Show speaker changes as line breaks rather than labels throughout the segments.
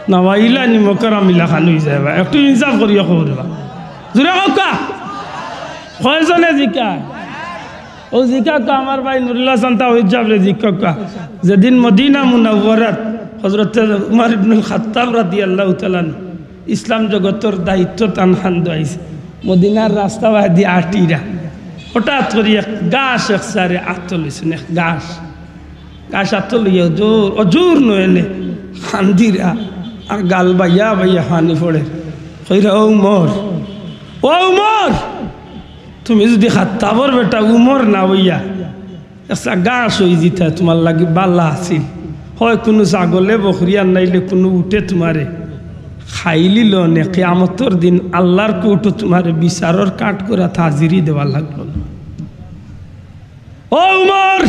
নাওয়াইলা নিমকের আমিলা খান হয়ে যায় বা একটু ইনসাফ করিয়া খবরবা জোরে কা কয়জনে জিকা ও জিকা কা আমার ভাই নুরুল্লাহ সান্তা হয়ে যাবে জিকা কা যেদিন মদিনা মুনাওয়ারাত হযরত উমর ইবনুল খাত্তাব রাদিয়াল্লাহু তাআলা ইসলাম জগতের দায়িত্ব টান খান দাইছে মদিনার রাস্তা বাদি আটিরা হঠাৎ করে গাছ একসারে আত্মলিছেন গাছ আত্মলিয়া জোর অজোর নয়নে খান্দিরা আর গাল বাইয়া বাইয়া হানি পড়ে কইরা ও উমর তুমি যদি খাত্তাবর বেটা উমর না হইয়া একটা গাছ হয়ে যেতা তোমার লাগে বালা আছিল হয় কোনো ছাগলে বকরিয়া নাইলে কোনো উঠে তোমারে খাইলি লনে কিয়ামতের দিন আল্লাহর কোর্টে তোমারে বিচারের কাট করে হাজিরি দেওয়া লাগলো ও উমর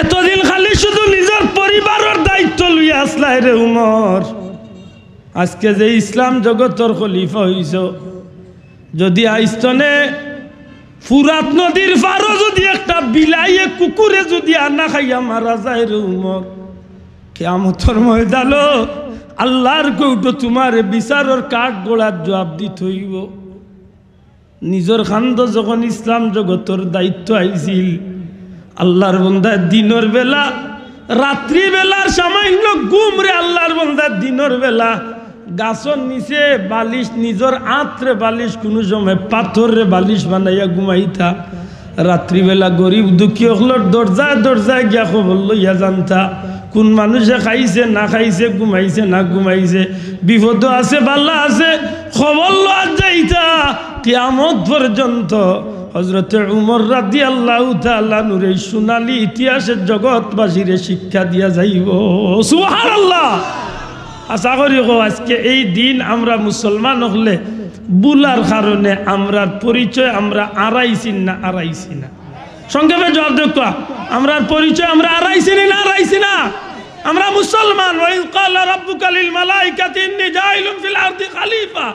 এতদিন খালি শুধু নিজের পরিবারের দায়িত্ব লইয়া আসলাই রে উমর আজকে যে ইসলাম জগতের খলিফা হইছ যদি আইস্তনে ফুরাত নদীর পারও যদি একটা বিলাইয়ে কুকুরে যদি আনা খাইয়া মারা যায় রে উমর কিয়ামতের ময়দানে আল্লাহর কোর্টে তোমার বিচারের কাঠ গোড়ার জবাব দিতে হইব নিজের খান্দ যখন ইসলাম জগতের দায়িত্ব আইছিল আল্লাহর বান্দা দিনের বেলা রাত্রি বেলার সামান্য ঘুম রে আল্লাহর বান্দা দিনের বেলা গাছর নিচে বালিশ নিজের আত্রে বালিশ কোনো সময় পাথরে বালিশ বানাইয়া ঘুমাইতা রাত্রিবেলা গরিব দুঃখী হলোর দরজায় গিয়া খবর লইয়া জানতা কোন মানুষে খাইছে না খাইছে ঘুমাইছে না ঘুমাইছে বিপদ আছে বাল্লা আছে খবর লওয়া যাইতা কিয়ামত পর্যন্ত হযরতে উমর রাদিয়াল্লাহু তাআলা নূর এই সোনালী ইতিহাসের জগৎবাসীরে শিক্ষা দিয়া যাইব সুবহানাল্লাহ আশা করি আজকে এই দিন আমরা মুসলমান হলে বুলার কারণে আমরার পরিচয় আমরা আড়াইছি না সংক্ষেপে জবাব দেখো আমরার পরিচয় আমরা আড়াইছি না আমরা মুসলমান ওয়াইজ ক্বালা রাব্বুকা লিল মালাইকাতি ইন্নী জাইলুন ফিল আরদি খলিফা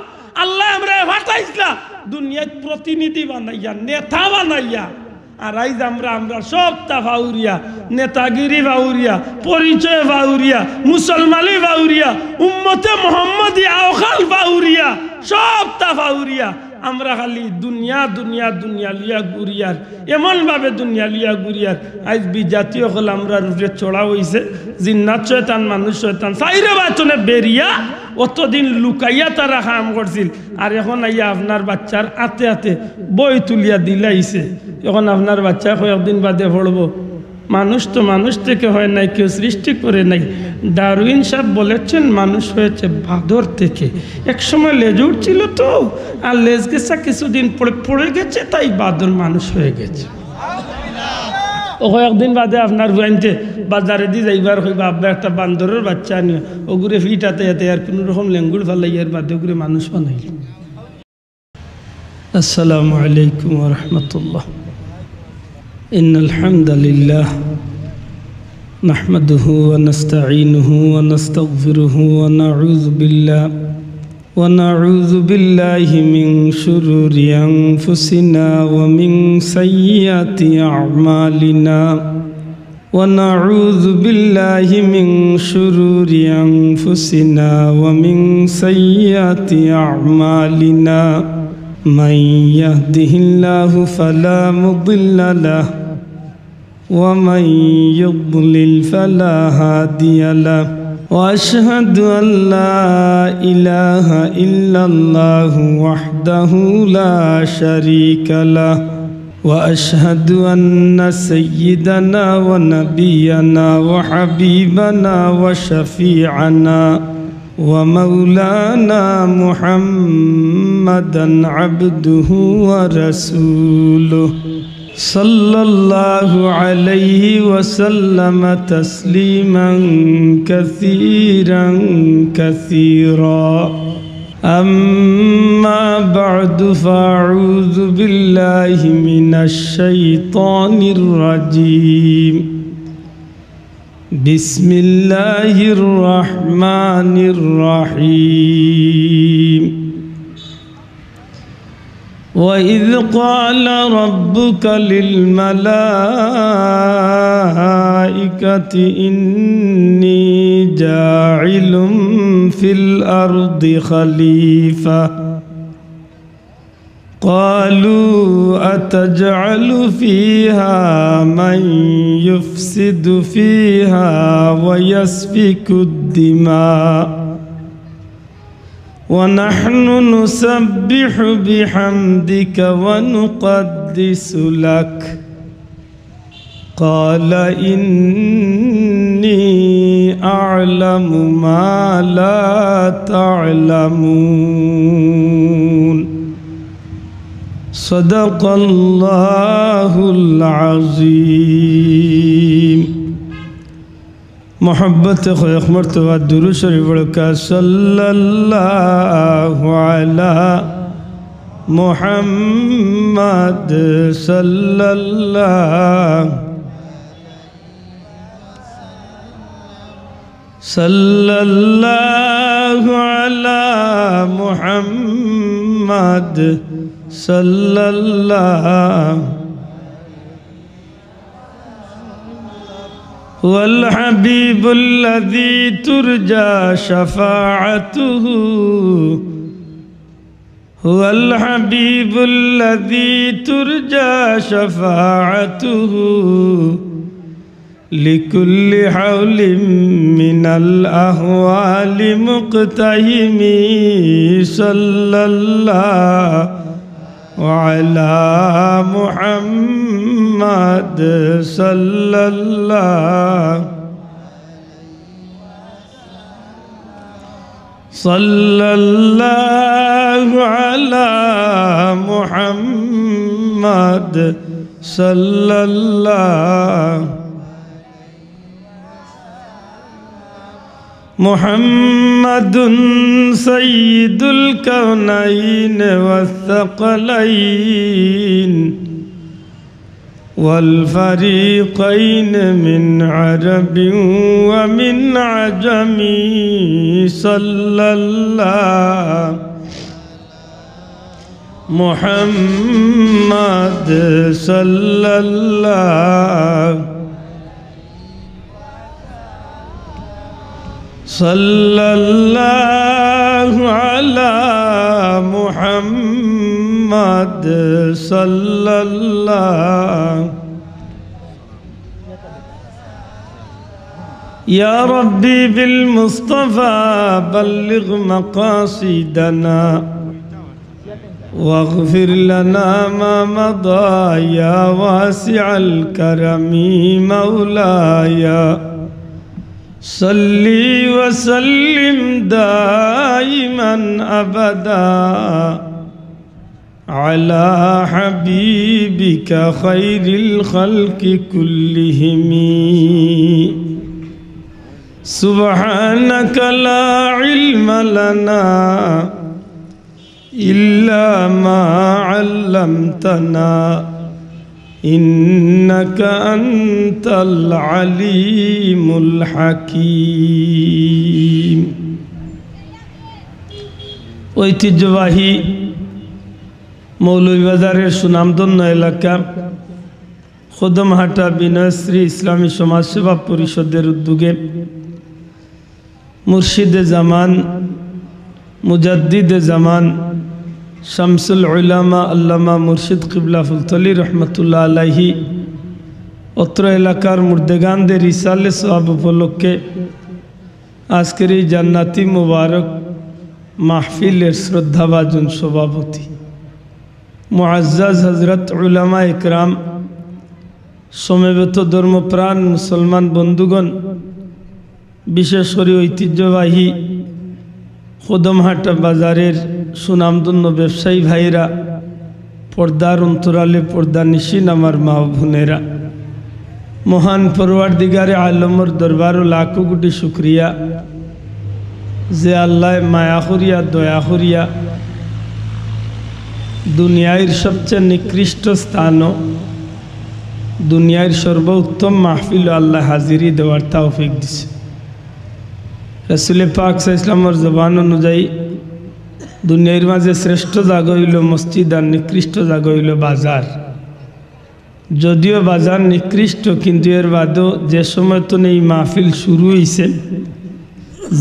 আল্লাহ আমরা পাঠাইছলা দুনিয়ায় প্রতিনিধি বানাইয়া নেতা বানাইয়া আর আইজ আমরা সব তাফাউরিয়া নেতাগিরি বাউরিয়া পরিচয় বাউরিয়া মুসলমানি বাউরিয়া উম্মতে মুহাম্মদি আওখাল বাউরিয়া সব তাফাউরিয়া আমরা খালি দুনিয়া লিয়া গুরিয়ার এমন ভাবে দুনিয়া লিয়া গুরিয়ার আজ বিজাতীয় হল আমরা রুটে চড়া হইছে জিন্নাত শয়তান মানুষ শয়তান সাইরে বাচনে বেরিয়া অতদিন লুকাইয়া তারা কাম করছিল আর এখন আইয়া আপনার বাচ্চার আতে বই তুলিয়া দিলাইছে এখন আপনার বাচ্চা কয়েকদিন বাদে পড়বো মানুষ তো মানুষ থেকে হয় নাই কেউ সৃষ্টি করে নাই ডারউইন সাহেব বলেছেন মানুষ হয়েছে বাদর থেকে একসময় লেজ উঠছিল তো আর লেজ গেছা কিছুদিন পড়ে গেছে তাই বাদর মানুষ হয়ে গেছে ও কয়েকদিন বাদে আপনার হুয়াইনতে বাজারে দিয়ে যাইবার হইবা আব্বা একটা বান্দরের বাচ্চা নিয়ে ওগুলো ফিটাতে যেতে আর কোনো রকম লেঙ্গুর ফালাইয়ার বাদে ওগুলো মানুষ বানাইল আসসালামু আলাইকুম ওয়া রাহমাতুল্লাহ إن الحمد لله نحمده ونستعينه ونستغفره ونعوذ بالله من شرور أنفسنا ومن سيئات أعمالنا ونعوذ بالله من شرور أنفسنا ومن سيئات أعمالنا من يهده الله فلا مضل له ومن يضلل فلا هادي له وأشهد أن لا إله إلا الله وحده لا شريك له وأشهد أن سيدنا ونبينا وحبيبنا وشفيعنا ومولانا محمدا عبده ورسوله صلى الله عليه وسلم تسليما كثيرا أما بعد فأعوذ بالله من الشيطان الرجيم بسم الله الرحمن الرحيم وإذ قال ربك للملائكة إني جاعل في الأرض خليفة قالوا أتجعل فيها من يفسد فيها ويسفك الدماء ونحن نسبح بحمدك ونقدس لك قال إني أعلم ما لا تعلمون صدق الله العظيم محبت خیخ مرتبہ درود شریف بڑھکا صلی اللہ علی محمد صلی اللہ علی محمد صلی اللہ هو الحبيب الذي ترجى شفاعته هو الحبيب الذي ترجى شفاعته لكل حول من الأهوال مقتهم صلى الله وعلى محمد صلى الله على محمد صلى الله محمد سيد الكونين والثقلين والفريقين من عرب ومن عجم صلى الله محمد صلى الله على محمد صلى الله يا ربي بالمصطفى بلغ مقاصدنا واغفر لنا ما مضى يا واسع الكرم مولاي صلي وسلم دائما أبدا على حبيبك خير الخلق كلهم سبحانك لا علم لنا إلا ما علمتنا إنك أنت العليم الحكيم ঐতিহ্যবাহী মৌলভীবাজারের সুনামধন্য এলাকা খোদমহাটা বিনয়শ্রী ইসলামী সমাজসেবা পরিষদের উদ্যোগে মুর্শিদে জামান মুজাদ্দিদে জামান শামসুল উলামা আল্লামা মুর্শিদ কিবলা ফুলতলি রহমতুল্লাহ আলাইহি অত্র এলাকার মুর্দেগানদের ইসালে সওয়াব উপলক্ষে আজকের এই জান্নাতি মুবারক মাহফিলের শ্রদ্ধাভাজন সভাপতি মুআজ্জাজ হযরত উলামা ইকরাম সমবেত ধর্মপ্রাণ মুসলমান বন্ধুগণ বিশেষ করে ঐতিহ্যবাহী খোদমহাটা বাজারের সুনামধন্য ব্যবসায়ী ভাইরা পর্দার অন্তরালে পর্দা নিশিন আমার মা বোনেরা মহান পরওয়ারদিগারে আলমর দরবারও লাখো কোটি শুকরিয়া যে আল্লাহ মায়া করিয়া দয়া করিয়া দুনিয়ার সবচেয়ে নিকৃষ্ট স্থানও দুনিয়ার সর্বোত্তম মাহফিল আল্লাহ হাজিরি দেওয়ার তৌফিক দিছে रसूल पाक सल्लल्लाहु अलैहि वसल्लम जबान अनुযায়ী দুনিয়ার মাঝে শ্রেষ্ঠ জায়গা হইল মসজিদ আর নিকৃষ্ট জায়গা হইল বাজার। যদিও বাজার নিকৃষ্ট, কিন্তু এর বাদেও যে সময় তো এই মাহফিল শুরু হয়েছে,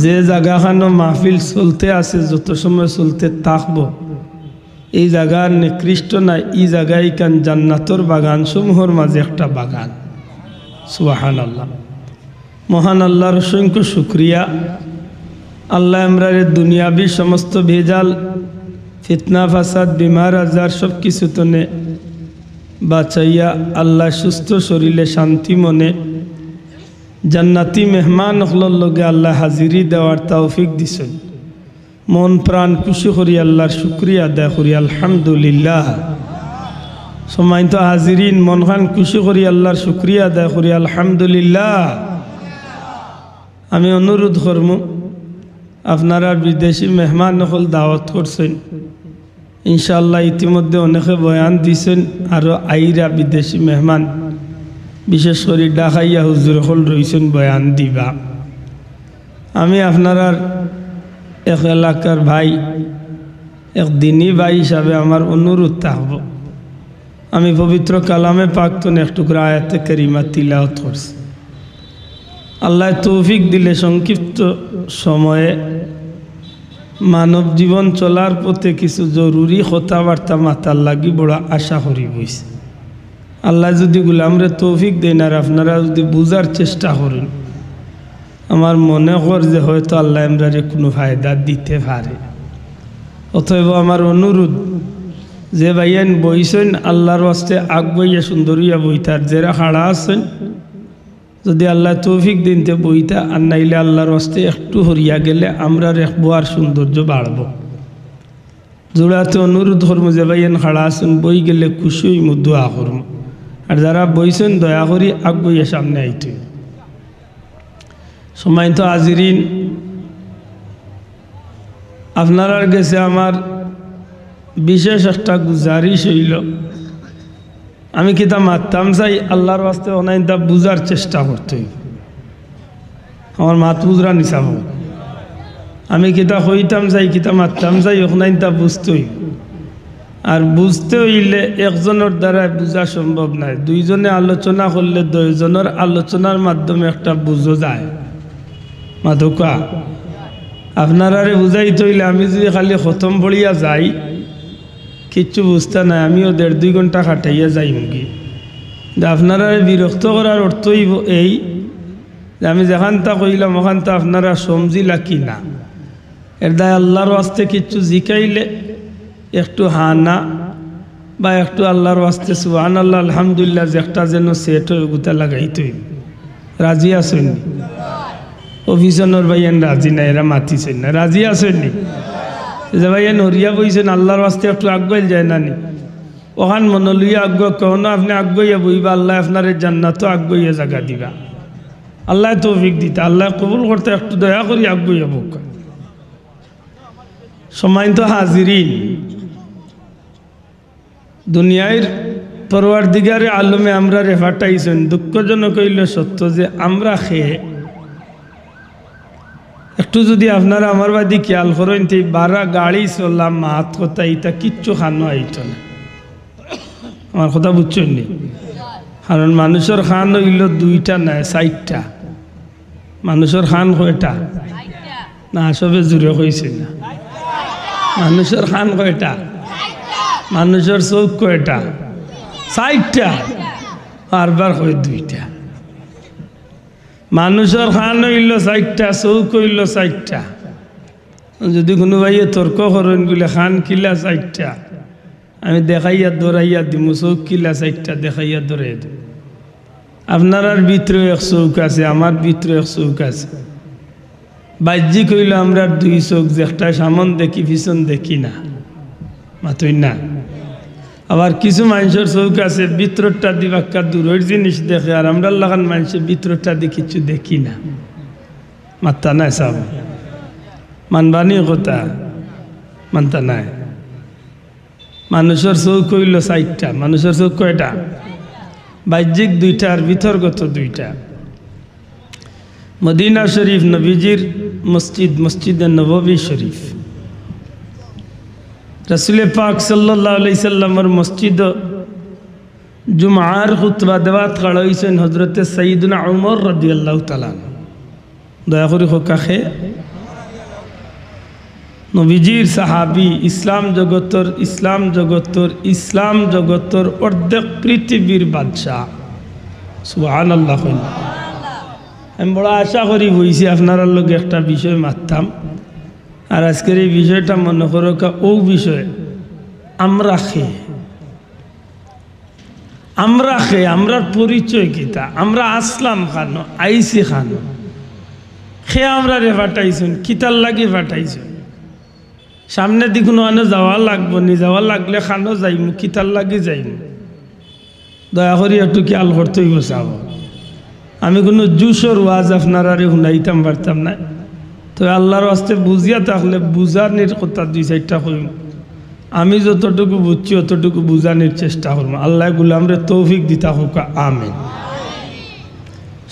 যে জায়গাখানো মাহফিল চলতে আছে, যত সময় চলতে থাকবো, এই জায়গার নিকৃষ্ট না, এই জায়গায় কান জান্নাতর বাগান সমূহের মাঝে একটা বাগান। সুবহানাল্লাহ। মহান আল্লাহর অসংখ্য শুকরিয়া। আল্লাহ আমরারে দুনিয়াবি সমস্ত ভেজাল, ফিতনা, ফাসাদ, বিমার আজার সব কিছু তনে বাঁচাইয়া আল্লাহ সুস্থ শরীরে শান্তি মনে জান্নাতি মেহমান হলর লগে আল্লাহ হাজিরি দেওয়ার তৌফিক দিছেন। মন প্রাণ খুশি করি আল্লাহর শুকরিয়া আদায় করি, আলহামদুলিল্লাহ। সম্মানিত হাজিরিন, মন খান খুশি করি আল্লাহর শুকরিয়া আদায় করি, আলহামদুলিল্লাহ। আমি অনুরোধ করব, আপনারা বিদেশি মেহমান হল দাওয়াত করছেন, ইনশাআল্লাহ ইতিমধ্যে অনেকে বয়ান দিছেন, আরও আইরা বিদেশি মেহমান বিশেষ করে ডাকাইয়া হুজুর হল রয়েছেন বয়ান দিবা। আমি আপনার এক এলাকার ভাই, এক দিনী ভাই হিসাবে আমার অনুরোধ থাকব, আমি পবিত্র কালামে পাকতন একটু করে আয়াতে কারিমা তিলাওয়াত করছি। আল্লাহ তৌফিক দিলে সংক্ষিপ্ত সময়ে মানব জীবন চলার পথে কিছু জরুরি কথাবার্তা মাতার লাগি বড় আশা করি বইছে। আল্লাহ যদি গুলামরে তৌফিক দেন আর আপনারা যদি বুঝার চেষ্টা করেন, আমার মনে কর যে হয়তো আল্লাহ আমরারে কোনো ফায়দা দিতে পারে। অতএব আমার অনুরোধ, যে ভাইয়ান বইছেন আল্লাহর ওয়াস্তে আগ বইয়া সুন্দরিয়া বইতার, যারা খাড়া আছেন যদি আল্লাহ তৌফিক দিনতে বইতা, আর নাইলে আল্লাহর ওয়াস্তে একটু হরিয়া গেলে আমরা রেখবো আর সৌন্দর্য বাড়ব। জোড়াতে অনুরোধ করবো যে ভাইয়ান খাড়া আছেন বই গেলে খুশি হইমু, দোয়া করবো। আর যারা বইছেন দয়া করি আগ বইয়া সামনে আইতে। সম্মানিত হাজিরিন, আপনার কাছে আমার বিশেষ একটা গুজারিশ হইল, আমি কিতা মারতাম চাই আল্লাহর ওয়াস্তে অনাইনটা বুঝার চেষ্টা করতে। আমার মাত বুঝরা নিচাব, আমি কিতা হইতাম চাই, কিতা মারতাম চাই অনাইনটা বুঝতেই। আর বুঝতে হইলে একজনের দ্বারা বোঝা সম্ভব নয়, দুইজনে আলোচনা করলে দুইজনের আলোচনার মাধ্যমে একটা বুঝো যায়। মাধুকা আপনারারে বুঝাইতে হইলে আমি যদি খালি খতম পড়িয়া যাই, কিচ্ছু বুঝতে নাই, আমিও 1.5-2 ঘন্টা খাটাইয়া যাই মুগি। আপনারা বিরক্ত করার অর্থ এই যে আমি যেখানটা কইলাম ওখানটা আপনারা সমজিলা কি না। এর দায় আল্লাহর ওয়াস্তে কিচ্ছু জিকাইলে একটু হানা বা একটু আল্লাহর ওয়াস্তে সুবহানাল্লাহ আলহামদুলিল্লাহ যে একটা যেন সেট হয়ে গুতা লাগাইতই। রাজি আছেন? অফিসনের ভাইয়ান রাজি না, এরা মাতিছেন না। রাজি আছেন নি? যে ভাইয়া নরিয়া বইছেন আল্লাহর ওয়াস্তে একটু আগুয়াইল যায় না নি? ওখান মনে লইয়া আগুয়া কখনো আপনি আগুয়াইয়া বইবা, আল্লাহ আপনার জান্নাত আগুয়াইয়া জায়গা দিবা। আল্লাহ তৌফিক দিতে, আল্লাহ কবুল করতে, একটু দয়া করি আগুয়াইয়া বুক। সম্মানিত হাজিরিন, দুনিয়ার পরওয়ারদিগারে আলমে আমরা রেফাটাইছেন। দুঃখজনক হইল সত্য যে আমরা খেয়ে একটু যদি আপনারা আমার বাদি খেয়াল করেন, 12 গাড়ি চললাম মাত কথা, এটা কিচ্ছু খানো আইত না। আমার কথা বুঝছেন নি? কারণ মানুষের খান হইল 2টা না 4টা। মানুষের খান কয়টা? না সবে জুড়ে কইছে না। মানুষের খান কয়টা? মানুষের চৌক কয়টা? 4টা। বারবার কয় 2টা। মানুষের খান হইল 4টা, চৌক হইল 4টা। যদি কোনো ভাইয়ে তর্ক করেন বলে খান কিলা 4টা, আমি দেখাইয়া দৌড়াইয়া দিমু চৌক কিলা 4টা দেখাইয়া দৌড়াই দিব। আপনার ভিতরে এক চৌক আছে, আমার ভিতরে এক চৌক আছে। বাহ্যিক হইল আমরা 2 চৌক, যে একটা সামন দেখি পিছন দেখি না, মাতই না। আবার কিছু মানুষের চৌক আছে ভিতরটা দিবাক্কা দূরের জিনিস দেখে, আর আমরা লাগান মানুষের ভিতরটা দিয়ে কিছু দেখি না। মাত্তা নাই সব মানবানি কথা, মানতা নাই। মানুষের চৌক হইল 4টা। মানুষের চৌক কয়টা? বাহ্যিক 2টা আর ভিতরগত 2টা। মদিনা শরীফ নবীজির মসজিদ, মসজিদে নববী শরীফ। रसूल पाक सल्लल्लाहु अलैहि वसल्लमर मस्जिद जुमार खुतबा देवात खड़ा हইছেন हजरत सैयदना उमर রাদিয়াল্লাহু তাআলা দয়া করে কাছে নবীজির সাহাবী ইসলাম জগতর অর্ধেক পৃথিবীর বাদশা সুবহানাল্লাহ। আমি বড় আশা করি হইছি আপনার লগে একটা বিষয় মারতাম, আর আজকের এই বিষয়টা মনে করো ও বিষয় আমরার পরিচয় কিতা, আমরা আসলাম খানো আইসি খানো খে আমরা রে ফাটাইছেন কিতার লাগি ফাটাইছেন, সামনে দিকুনো আনে যাওয়া লাগবো নি, যাওয়া লাগলে খানো যাইমু কিতার লাগি যাইমু, দয়া করি একটু খেয়াল করতে হইব চাব। আমি কোনো জুসর ওয়াজ আপনারা শুনাইতাম পারতাম না, তো আল্লাহর আস্তে বুঝিয়া থাকলে বুঝানির কথা দুই চারটা করিম, আমি যতটুকু বুঝছি অতটুকু বুঝানির চেষ্টা করব। আল্লাহ গুলামরে তৌফিক দিতা হোক, আমিন।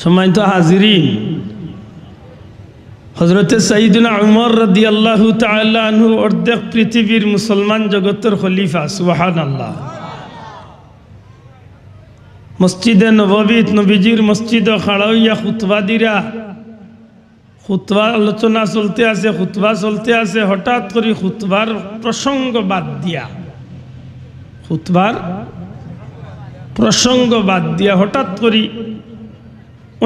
সম্মানিত হাজিরিন, হযরতে সাইয়্যিদুনা উমর রাদিয়াল্লাহু তাআলা আনহু অর্ধেক পৃথিবীর মুসলমান জগতের খলিফা, সুবহানাল্লাহ। মসজিদে নববীত নবীজির মসজিদে খাড়া হইয়া খুতবা দিরা, খুতবা আলোচনা চলতে আছে, হঠাৎ করে খুতবার প্রসঙ্গ বাদ দিয়া হঠাৎ করে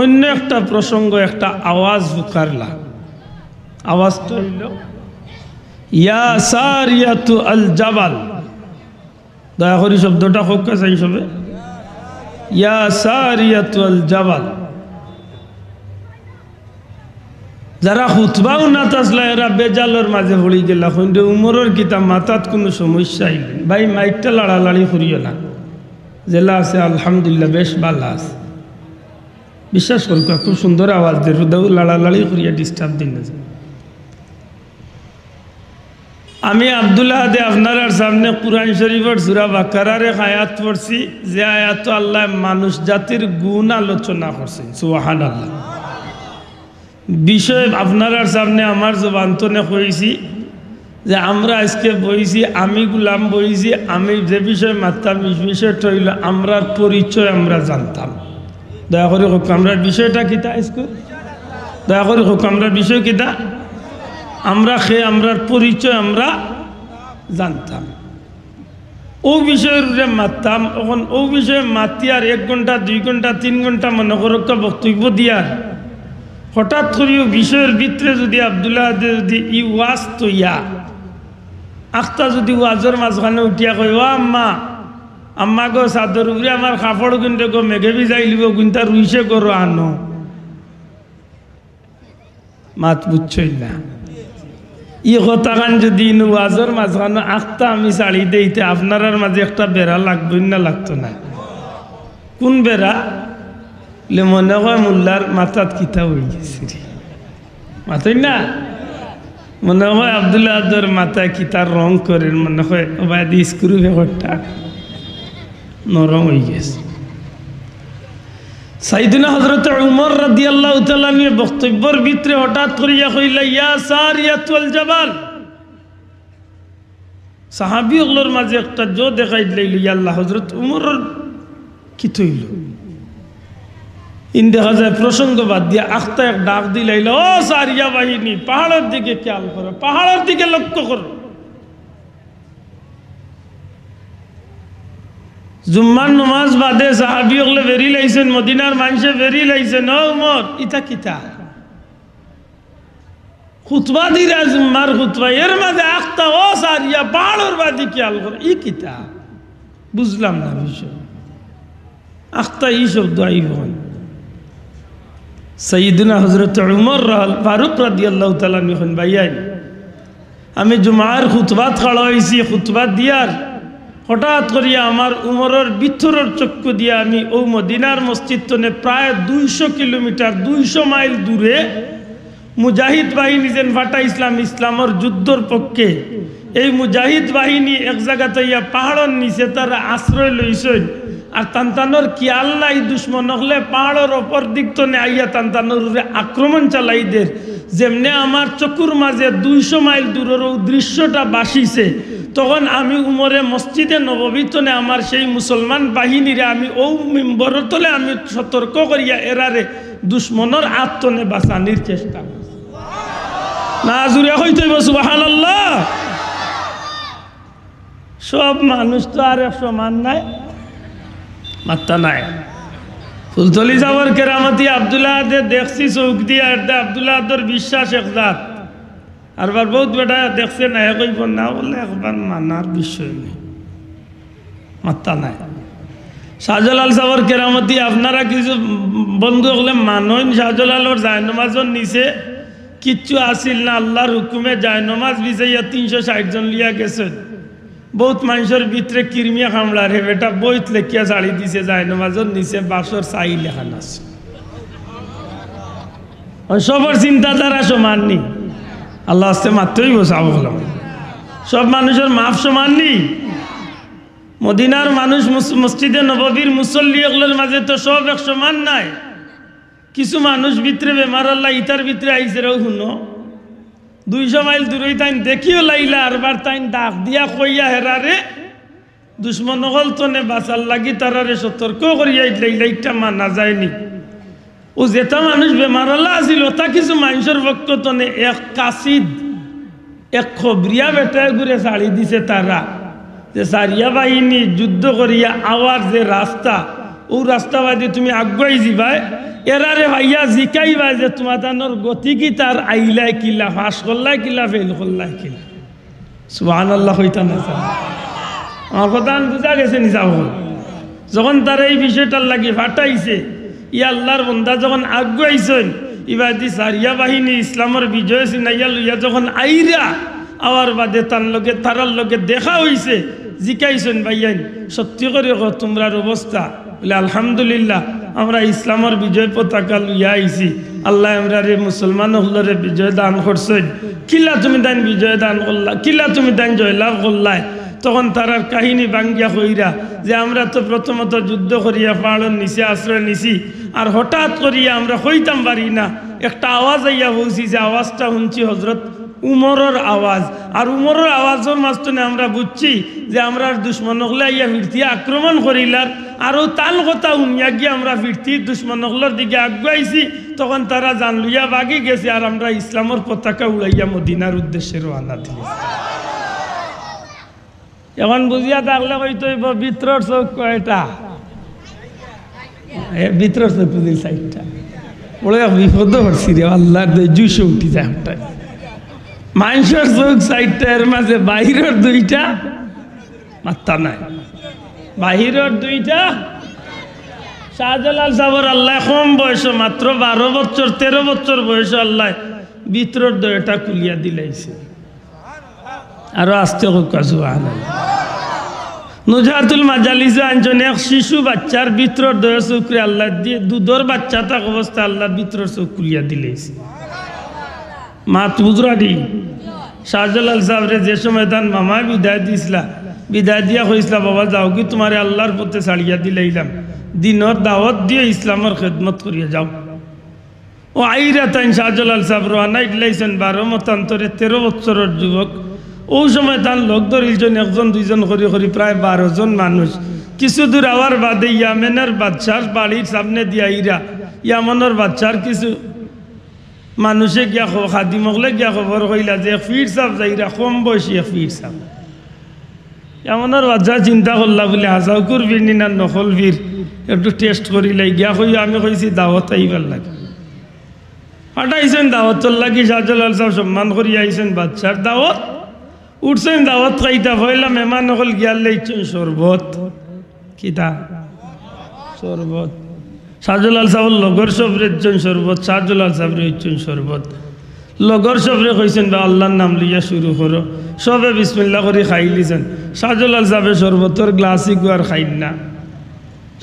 অন্য একটা প্রসঙ্গ, একটা আওয়াজ ফুকারলা। আওয়াজটা হইল ইয়া সারিয়াতু আল জাবাল। দয়া করে শব্দটা হোক চাই সবে, ইয়া সারিয়াতু আল জাবাল। যারা খুতবাও না তাসলা এরা বেজালর মাঝে পড়ি গেলা, কিন্তু উমরের কিতাব মাথাত কোনো সমস্যা হইল ভাই, মাইকটা লাড়ালাড়ি করিও না, জেলা আছে আলহামদুলিল্লাহ বেশ ভালো আছে, বিশ্বাস করুক খুব সুন্দর আওয়াজ দিয়ে রুদাও লাড়ালাড়ি করিয়া ডিস্টার্ব দিন না। আমি আব্দুল্লাহ দে আপনার সামনে কুরআন শরীফের সূরা বাকারার এক আয়াত পড়ছি, যে আয়াত আল্লাহ মানুষ জাতির গুণ আলোচনা করছেন, সুবহানাল্লাহ। বিষয় আপনার সামনে আমার জবান্তনে কইছি যে আমরা আজকে বইছি, আমি গুলাম বইছি, আমি যে বিষয় মারতাম বিষয়টা হইল আমরার পরিচয় আমরা জানতাম। দয়া করে হোক আমরার বিষয়টা কিতা, দয়া করে হোক আমরার বিষয় কিতা, আমরার পরিচয় আমরা জানতাম। ও বিষয়ের মারতাম, এখন ও বিষয়ে মাতি আর 1 ঘন্টা 2 ঘন্টা 3 ঘন্টা মনে করো বক্তব্য দিয়ার, হঠাৎ করিও বিষয়ের ভিতরে যদি আব্দুল্লাহ যদি ই ওয়াজ তৈয়া আখতা যদি ওয়াজের মাঝখানে উঠিয়া কই, ও আম্মা গো চাদর উপরে আমার কাপড় কিনতে গো মেঘে ভিজাই লিব কিন্তু রুইসে করো আনো, মাত বুঝছই না। ই কথাখান যদি ওয়াজের মাঝখানে আখতা আমি ছাড়ি দেইতে আপনার মাঝে একটা বেড়া লাগবই না, লাগতো না। কোন বেড়া? মনে হয় মোল্লার মাথাত কিতা হয়ে গেছে, মাথায় না মনে হয় আব্দুল্লাহর মাথায় কিতার রং করে, মনে হয় স্ক্রু ব্যাপারটা নরম হয়ে গেছে। সাইয়্যিদুনা হযরত উমর রাদিয়াল্লাহু তাআলা নিয়ে বক্তব্যের ভিতরে হঠাৎ করিয়া কইলা ইয়া সারিয়াতুল জাবাল। সাহাবীগুলোর মাঝে একটা জো দেখাই দিল, ইয়া আল্লাহ হযরত উমরের কি হইল, ইন দেখা যায় প্রসঙ্গ বাদ দিয়া আখতা এক ডাক দিলাইল, ও সারিয়া বাহিনী পাহাড়ের দিকে খেয়াল করো, পাহাড়ের দিকে লক্ষ্য করো। জুম্মার নমাজ বাদে সাহাবী হলে বেরি লাইছেন, মদিনার মানুষে বেরি লাইছেন, ও উমর ইতা কিতা খুতবা দিরা, জুম্মার খুতবা, এর মাঝে আখতা ও সারিয়া পাহাড়ের বাদি খেয়াল করো, ই কিতা বুঝলাম না বিষয়, আখতা ই শব্দ আইব। সাইয়্যিদুনা হযরত উমর ফারুক রাদিয়াল্লাহু তাআলা নিখন ভাইয়াই, আমি জুমার খুতবাত খাড়া হইছি, খুতবাত দিয়ার হঠাৎ করিয়া আমার উমরের ভিতরের চক্ষু দিয়া আমি ও মদিনার মসজিদ তনে প্রায় 200 কিলোমিটার 200 মাইল দূরে মুজাহিদ বাহিনী যেন ফাটা ইসলামের যুদ্ধর পক্ষে, এই মুজাহিদ বাহিনী এক জায়গাতে ইয়া পাহাড়ের নিচে তারা আশ্রয় লইছেন, আর তান্তানোর কিয়াল নাই দুশ্মন হলে পাহাড়ের অপর দিক তো আইয়া তান্তানোর আক্রমণ চালাইদের যেমনে আমার চকুর মাঝে 200 মাইল দূরের দৃশ্যটা বাসিছে তখন আমি উমরে মসজিদে নববীতনে আমার সেই মুসলমান বাহিনীরে আমি ও মিম্বরের তলে আমি সতর্ক করিয়া এরারে দুশ্মনের আত্মনে বাঁচানির চেষ্টা করছি না জুড়ে হইতে সুবহানাল্লাহ। সব মানুষ তো আর সমান নাই মাত্তা নাই ফুলতলি যাওয়ার কেরামতি আব্দুল্লাহ দেখছি চৌক দিয়া আব্দুল্লাহর বিশ্বাস একজাত আরবার বহুত বেটা দেখছে না কইব না বলে একবার মানার বিষয় নেই মাত্তা নাই। শাহজালাল সাহর কেরামতি আপনারা কিছু বন্ধু হলে মানন শাহজালালর জায়নমাজর নিচে কিচ্ছু আসিল না আল্লাহর হুকুমে জায়নমাজ বিছাইয়া 360 জন লিয়া গেছেন বহুত মানুষের ভিতরে কিরমিয়া কামড়ার হে বেটা বইত লেখিয়া ছাড়ি দিছে জায়নমাজর নিচে বাসর চাই লেখান আছে সবার চিন্তাধারা সমান নি আল্লাহ আসতে মাত্রই বসাব সব মানুষের মাপ সমান নি মদিনার মানুষ মসজিদে নববীর মুসল্লি এগুলোর মাঝে তো সব এক সমান নাই কিছু মানুষ ভিতরে বেমার আল্লাহ ইতার ভিতরে আইসে রেও শুনো 200 মাইল দূরে তাই দেখিও লাইলা আরবার তাই ডাক দিয়া কইয়া হেরারে দুশ্মন হল তনে বাঁচার লাগি তারারে সতর্ক করিয়া লাইলাইটা মানা যায়নি ও যেটা মানুষ বেমার আল্লাহ আসিল তা কিছু মানুষের পক্ষ তনে এক কাসিদ এক খবরিয়া বেটায় ঘুরে ছাড়ি দিছে তারা যে সারিয়া বাহিনী যুদ্ধ করিয়া আওয়ার যে রাস্তা ও রাস্তা বাদে তুমি আগুয়াই যাবাই এরারে ভাইয়া জিকাইবা যে তোমার তানোর গতি কি তার আইলাই কিলা ফাঁস করলাই কিলা ফেল করলাই কিলা সুবহানাল্লাহ হইতা না আমার কথা বুঝা গেছে নিসা যখন তার এই বিষয়টার লাগি ফাটাইছে ই আল্লাহর বন্দা যখন আগুয়াইছেন ইবাদি সারিয়া বাহিনী ইসলামের বিজয় সিনাইয়া লইয়া যখন আইরা আওয়ার বাদে তারার লগে দেখা হইছে জিকাইছেন ভাইয়ান সত্যি করে তোমরার অবস্থা বলে আলহামদুলিল্লাহ আমরা ইসলামের বিজয় পতাকা লইয়া আইছি আল্লাহ আমরা রে মুসলমান হলরে বিজয় দান করছেন কিলা তুমি দান বিজয় দান করলা কিলা তুমি দান জয়লাভ করলাই তখন তারার কাহিনী বাঙ্গিয়া কইরা যে আমরা তো প্রথমত যুদ্ধ করিয়া পাহাড়ের নিচে আশ্রয় নিছি আর হঠাৎ করিয়া আমরা হইতাম পারি না একটা আওয়াজ আইয়া বলছি যে আওয়াজটা শুনছি হজরত উমরের আওয়াজ আর উমরের আওয়াজের মাঝখানে আমরা বুঝছি যে আমরা দুশ্মন হলে আইয়া ফিরতি আক্রমণ করিলার আরও তাল কথা উনিয়া গিয়ে আমরা ফিরতি দুশ্মন হলের দিকে আগুয়াইছি তখন তারা জান লইয়া বাগি গেছে আর আমরা ইসলামের পতাকা উড়াইয়া মদিনার উদ্দেশ্যে রওনা দিই এখন বুঝিয়া থাকলে হয়তো ভিতরের চোখ কয়টা ভিতরের চোখ বুঝি সাইডটা বলে বিপদ করছি রে আল্লাহর জুসে উঠি যায় মানুষের চোখ সাইডটা এর মাঝে বাহিরের দুইটা মাত্তা নাই বাহিরের দুইটা শাহজালাল সাহর আল্লাহ কম বয়স মাত্র 12 বছর 13 বছর বয়স আল্লাহ ভিতরের দয়টা খুলিয়া দিলাইছে আরো আসতে হোক নুজহাতুল মাজালিসে আনজন এক শিশু বাচ্চার ভিতরের দয় চোখরে আল্লাহ দিয়ে দুধর বাচ্চা থাক অবস্থা আল্লাহ ভিতরের চোখ খুলিয়া দিলাইছে মাত বুজরাডি শাহজালাল সাহরে যে সময় তার মামা বিদায় দিছিলা বিদায় দিয়া কইসলা বাবা যাও কি তোমারে আল্লাহর পথে ছাড়িয়া দিলাইলাম দিনর দাওয়াত দিয়ে ইসলামের খেদমত করিয়া যাও ও আইরা তাই শাহজালাল সাহেব রওনা দিলাইছেন 12 মতান্তরে 13 বছরের যুবক ও সময় তার লোক ধরিলছেন একজন দুইজন করি করি প্রায় 12 জন মানুষ কিছু দূর আওয়ার বাদে ইয়ামেনের বাদশার বাড়ির সামনে দিয়া আইরা ইয়ামনের বাদশার কিছু মানুষে গিয়া খাদিম হলে গিয়া খবর কইলা যে ফির সাহেব যাইরা কম বয়সী ফির সাহেব এমনের বাচ্চা চিন্তা করলা বলে হাসাও করবি না নকল ফির একটু টেস্ট করিলাই গিয়া কই আমি কইছি দাওয়াত আইবার লাগে পাঠাইছেন দাওয়াতর লাগি শাহজালাল সাহেব সম্মান করি আইছেন বাচ্চার দাওয়াত উঠছেন দাওয়াত খাইতা হইলা মেহমান নকল গিয়ার লাইছেন শরবত কিতা শরবত শাহজালাল সাহেব লগর সবরের শরবত শাহজালাল সাহেবের হইছেন শরবত লগর সবরে কইছেন বা আল্লাহর নাম লইয়া শুরু করো সবে বিসমিল্লাহ করে খাই লিছেন শাহজালাল সাহেবের শরবতর গ্লাসই গুয়ার খাইন না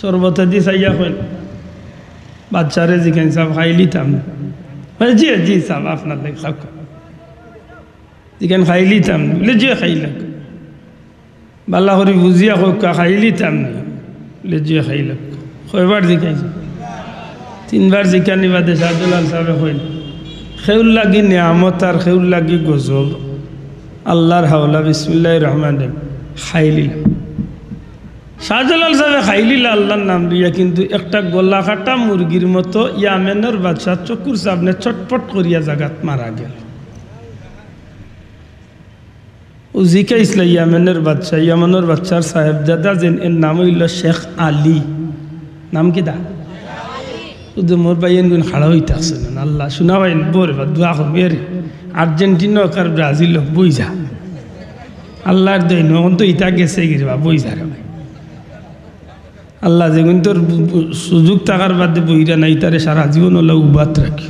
শরবতে দি চাইয়া কইন বাচ্চারে জিখান সাহেব খাই লিতাম জি জি সাহেব আপনার লাগে খাও জিখান খাই লিতাম বলে জি খাই লাগ বাল্লা করে বুঝিয়া হোক খাই লিতাম লেজিয়া খাইল কয়বার জিকাইছে 3 বার জিকানি বাদে শাহজালাল সাহেব কইল খেউল লাগি নিয়ামত আর খেউল লাগি গজব আল্লাহর হাওলা বিসমিল্লাহির রহমানির রহিম খাইলিল শাহজালাল সাহেব খাইলিল আল্লাহর নাম দিয়া কিন্তু একটা গলা কাটা মুরগির মতো ইয়ামেনের বাদশা চকুর সামনে চটপট করিয়া জাগাত মারা গেল ও জিকাইছিল ইয়ামেনের বাদশার সাহেবজাদা যেন এর নাম হইল শেখ আলী নাম কি দা উদে মোর বাইন গুণ খাড়া হইতে আসছে না আল্লাহ শোনা বাইন বোর বা দোয়া করবি আরে আর্জেন্টিনা আর ব্রাজিল বই যা আল্লাহর দৈন তো ইটা গেছে গিরবা বই যা রে ভাই আল্লাহ যেগুন তোর সুযোগ থাকার বাদে বইরা নাই তারে সারা জীবন হলো উবাত রাখি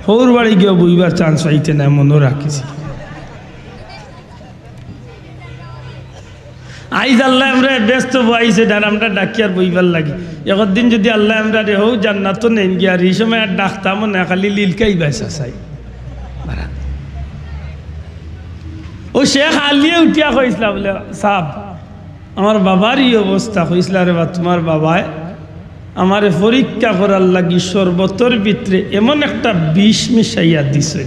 হৌর বাড়ি গিয়ে বইবার চান্স পাইতে না মনে রাখিছি আইজ আল্লাহ আমরা ব্যস্ত বইছে ডার আমরা ডাকিয়ার বইবার লাগি একদিন যদি আল্লাহ আমরা রে হও জান্নাত নেন গিয়া আর এই সময় আর ডাকতামও না খালি লিলকাই বাইসা চাই ও শেখ আলিয়ে উঠিয়া কইসলা বলে সাব আমার বাবারই অবস্থা কইসলা রে বা তোমার বাবায় আমারে পরীক্ষা করার লাগি শরবতর ভিতরে এমন একটা বিষ মিশাইয়া দিছে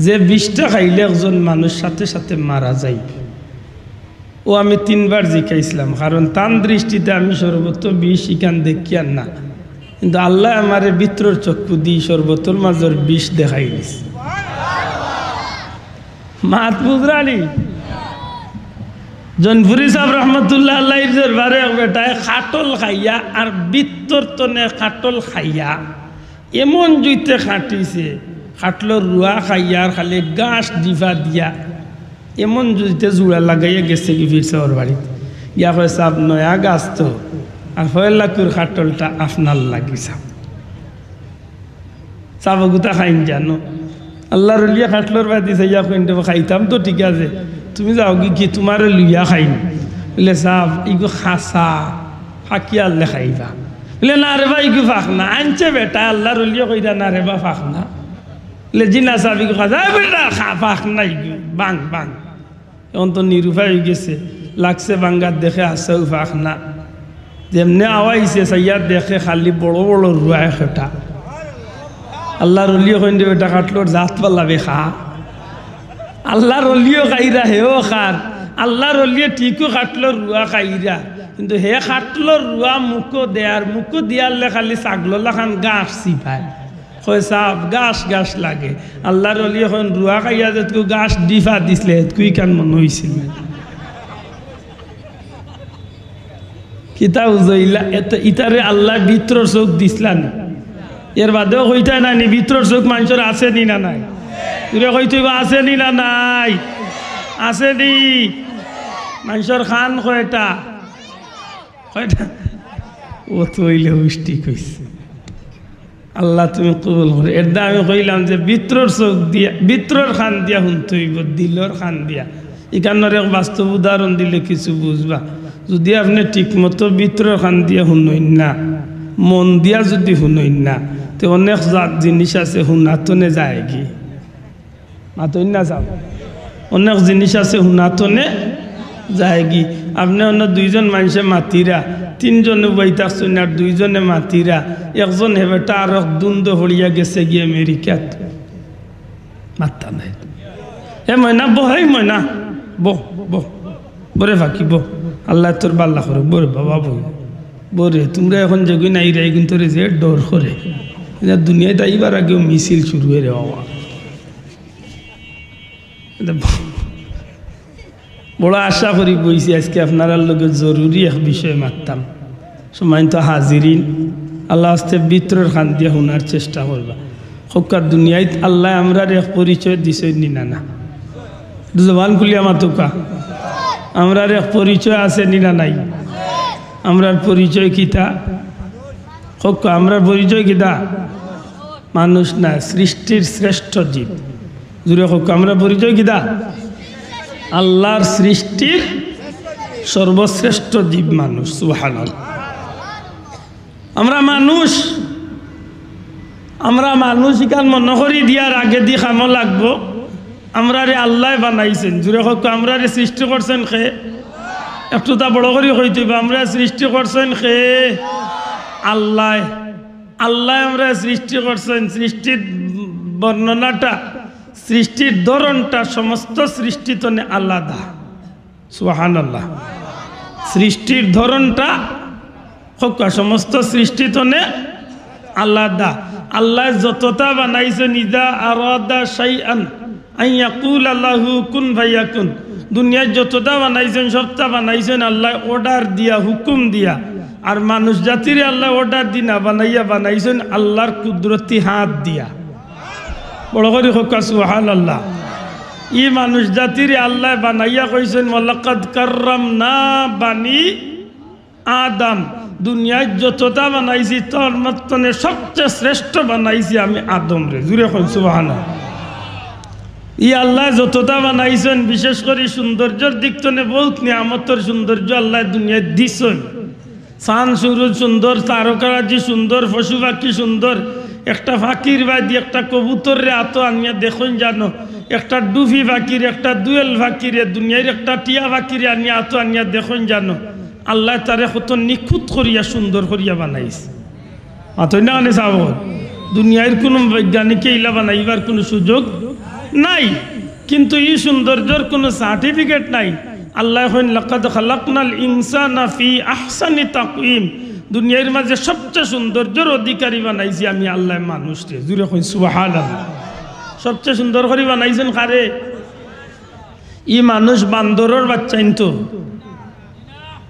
যে বিষটা খাইলে একজন মানুষ সাথে সাথে মারা যায় ও আমি 3 বার জিকাইছিলাম কারণ তান দৃষ্টিতে আমি সর্বত বিষ ইকান দেখিয়ার না কিন্তু আল্লাহ আমারে ভিতর চক্ষু দিয়ে সর্বতর মাজর বিষ দেখাই দিছে মাত বুজরানি জনপুরি সাহেব রহমতুল্লাহ আল্লাহর দরবারে বেটায় খাটল খাইয়া আর ভিতর তনে খাটল খাইয়া এমন জুইতে খাটিছে খাটলর রুয়া খাইয়া আর খালি গাছ ডিভা দিয়া এমন জুইতে জোড়া লাগাইয়া গেছে কি ফিরছে ওর বাড়িতে ইয়া কয় সাপ নয়া গাছ তো আর ফয়লাকুর খাটলটা আপনার লাগিছা চাবগুতা খাইন জানো আল্লাহর লিয়া খাটলর বাদি ইয়া কইন দেব খাইতাম তো ঠিক আছে তুমি যাও কি তোমার লইয়া খাইন বলে সাপ ইগো খাসা ফাঁকি আল্লাহ খাইবা বলে না রে বা ইগো ফাঁক না আনছে বেটা আল্লাহর লিয়া কইরা না রে বা ফাঁক না বলে জিনা সাপ ইগো খাসা বেটা খা ফাঁক না ইগো বাং বাং এখন তো নিরুপায় হয়ে গেছে লাগছে বাঙ্গার দেখে আসেও ফাঁক না যেমনি আওয়াইছে সাইয়ার দেখে খালি বড় বড় রুয়ায় খেটা আল্লাহর অলিও কইন দেবে এটা কাটলোর জাত পাল্লাবে খা আল্লাহর অলিও খাইরা হেও খার আল্লাহর অলিয়ে ঠিকও কাটলোর রুয়া খাইরা কিন্তু হে কাটলোর রুয়া মুখো দেয়ার মুখো দিয়ারলে খালি ছাগলা খান গাছ চিপায় কয় সাপ গাছ গাছ লাগে আল্লাহর অলি এখন রুয়া খাইয়া যে গাছ ডিফা দিছিলে কুই কান মনে হয়েছিল কিতা উজইলা ইতারে আল্লাহ ভিতর চোখ দিসলান এর বাদেও কইতাই নাই নি ভিতর চোখ মানুষের আছে নি না নাই তুই কইতে আছে নি না নাই আছে নি মানুষের খান কয়টা কয়টা ও তো হইলে হুষ্টি কইছে আল্লাহ তুমি কবুল করে এর দা আমি কইলাম যে ভিতরের চোখ দিয়া ভিতরের খান দিয়া শুনতে হইব দিলর খান দিয়া এখানের এক বাস্তব উদাহরণ দিলে কিছু বুঝবা যদি আপনি ঠিক মতো ভিতরের খান দিয়া শুনইন না মন দিয়া যদি শুনইন না তো অনেক জিনিস আছে শুনাতনে যায় কি মাতইন না যাও অনেক জিনিস আছে শুনাতনে যায় কি আপনি অন্য 2 জন মানুষে মাতিরা 3 জনে বইতাছেন আর 2 জনে মাতিরা একজন হেবেটা আর দ্বন্দ্ব হড়িয়া গেছে গিয়ে আমেরিকাত মাত্তা নাই এ ময়না বহাই ময়না বহ বহ বরে ফাঁকি বহ আল্লাহ তোর বাল্লা করে বরে বাবা বই বরে তোমরা এখন যেগুই নাই রে কিন্তু যে ডর করে দুনিয়ায় তাইবার আগেও মিছিল শুরু হয়ে বাবা বড় আশা করি বইছি আজকে আপনার লগে জরুরি এক বিষয় মারতাম সময় তো হাজিরিন আল্লাহ আস্তে ভিতরের খান দিয়ে শোনার চেষ্টা করবা সকার দুনিয়ায় আল্লাহ আমরা এক পরিচয় দিছে নি না না জবান খুলিয়া মাতুকা আমরা এক পরিচয় আছে নি না নাই আমরার পরিচয় কিতা সকা আমরার পরিচয় কিতা মানুষ না সৃষ্টির শ্রেষ্ঠ জীব জুড়ে সকা আমরা পরিচয় কিতা আল্লাহর সৃষ্টির সর্বশ্রেষ্ঠ জীব মানুষ সুবহানাল্লাহ আমরা মানুষ ইকান মনে করি দিয়ার আগে দি খাম লাগবো আমরা রে আল্লাহ বানাইছেন জুড়ে হোক আমরা রে সৃষ্টি করছেন খে একটু তা বড় করে হইতে আমরা সৃষ্টি করছেন খে আল্লাহ। আল্লাহ আমরা সৃষ্টি করছেন। সৃষ্টির বর্ণনাটা, সৃষ্টির ধরনটা সমস্ত সৃষ্টি তো আলাদা। সুবহানাল্লাহ। সৃষ্টির ধরনটা সমস্ত সৃষ্টি তো আলাদা। আল্লাহ যতটা বানাইছেন, ইদা আরাদা শাইআন আন ইয়াকুলা লাহু কুন ফায়াকুন, দুনিয়ায় যতটা বানাইছেন সবটা বানাইছেন আল্লাহ অর্ডার দিয়া, হুকুম দিয়া। আর মানুষ জাতির আল্লাহ অর্ডার দি না বানাইয়া বানাইছেন আল্লাহর কুদরতি হাত দিয়া। বড় করে হোকা সুবহানাল্লাহ। ই মানুষ জাতির আল্লাহ বানাইয়া কইছেন ওয়ালাকাদ কাররামনা বানি আদম, দুনিয়ায় যতটা বানাইছি তোর মতনে সবচেয়ে শ্রেষ্ঠ বানাইছি আমি আদম রে। জুড়ে কই সুবহানাল্লাহ। ই আল্লাহ যতটা বানাইছেন, বিশেষ করে সৌন্দর্যের দিক থেকে বহুত নিয়ামতের সৌন্দর্য আল্লাহ দুনিয়ায় দিছেন। চাঁদ সূরজ সুন্দর, তারকারাজি সুন্দর, পশু পাখি সুন্দর। একটা ফাঁকির বাদি একটা কবুতর রে আতো আনিয়া দেখুন জানো, একটা ডুফি ফাঁকির, একটা দুয়েল ফাঁকিরে, দুনিয়ার একটা টিয়া ফাঁকিরে আনিয়া আতো আনিয়া দেখুন জানো আল্লাহ তারে কত নিখুঁত করিয়া সুন্দর করিয়া বানাইছে। আতই না মানে চাব দুনিয়ার কোনো বৈজ্ঞানিকে ইলা বানাইবার কোনো সুযোগ নাই। কিন্তু এই সৌন্দর্যের কোনো সার্টিফিকেট নাই। আল্লাহ কইন লাকাদ খালাকনাল ইনসানা ফি আহসানি তাকওয়িম, দুনিয়ার মাঝে সবচেয়ে সৌন্দর্যের অধিকারী বানাইছি আমি আল্লাহ মানুষকে। জুড়ে কইন সুবহানাল্লাহ। সবচেয়ে সুন্দর করে বানাইছেন কারে? ই মানুষ বান্দরের বাচ্চা তো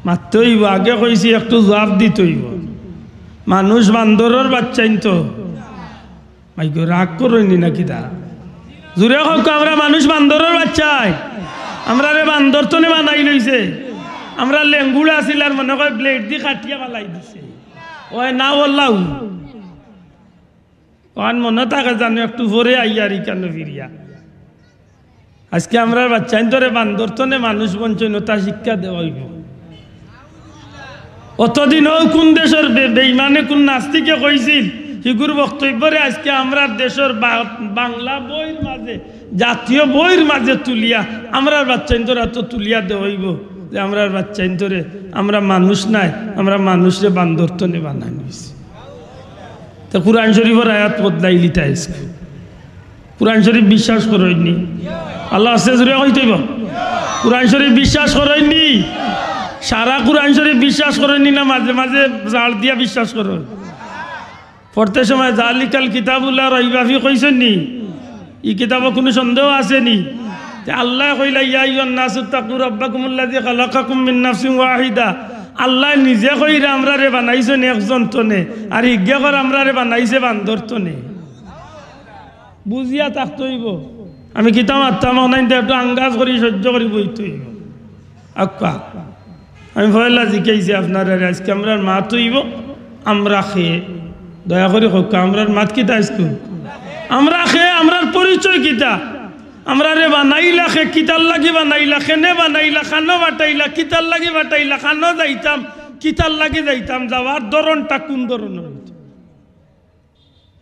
মারতে হইব। আগে কইছি একটু জবাব দিতে হইব। মানুষ বান্দরের বাচ্চা তো ভাই রাগ করেনি নাকি তা? জুড়ে হোক আমরা মানুষ বান্দরের বাচ্চাই। আমরা রে বান্দর তো বানাই লইছে। আমরা লেঙ্গুড়া আসিল আর মনে করে ব্লেড দিয়ে কাটিয়া বালাই দিছে। ওই না বললাম ওখান মনে থাকে জানো একটু ভরে আইয়ার কেন ফিরিয়া। আজকে আমরা বাচ্চা ধরে বান্দর তো মানুষ বঞ্চনতা শিক্ষা দেওয়া হইব। অতদিনও কোন দেশের বেইমানে কোন নাস্তিকে কইছিল হিগুর বক্তব্যরে আজকে আমরা দেশের বাংলা বইয়ের মাঝে, জাতীয় বইয়ের মাঝে তুলিয়া আমরা বাচ্চাইন ধরে এত তুলিয়া দেওয়াইব যে আমরা বাচ্চাইন ধরে আমরা মানুষ নাই, আমরা মানুষরে বান্দর তো বানাই নিয়েছি। তো কুরআন শরীফের আয়াত বদলাইলি তাই কুরআন শরীফ বিশ্বাস করেননি। আল্লাহ আছে জুড়ে হইতেইব কুরআন শরীফ বিশ্বাস করেননি। সারা কুরআন শরীফ বিশ্বাস করেননি না মাঝে মাঝে জাল দিয়া বিশ্বাস করেন? পড়তে সময় জালিকাল কিতাবুল্লাহ রাইবা ফি কইছেন নি? এই কিতাবে কোনো সন্দেহ আসেনি? আল্লাহ কইলা ইয়া আইয়ুহান নাসু তাকু রাব্বাকুমুল্লাযী খালাকাকুম মিন নাফসিন ওয়াহিদা। আল্লাহ নিজে কইরা আমরা রে বানাইছেন একজন তনে, আর ইজ্ঞা করে আমরা রে বানাইছে বান্দর তনে। বুঝিয়া থাকতে হইব। আমি কিতাব আত্মা নাই একটু আঙ্গাজ করি সহ্য করি বইতে হইব। আক্কা আমি ভয়লা জিকাইছি আপনার আজকে আমরা মাত হইব আমরা খেয়ে। দয়া করে হোক আমরার মাত কিতা আজকে আমরা খেয়ে আমরার পরিচয় কিতা? আমরা রে বানাইলা খে কিতার লাগি বানাইলা, খেনে বানাইলা, খানো বাটাইলা, কিতার লাগি বাটাইলা, খানো যাইতাম, কিতার লাগি যাইতাম। যাওয়ার ধরনটা কোন ধরনের?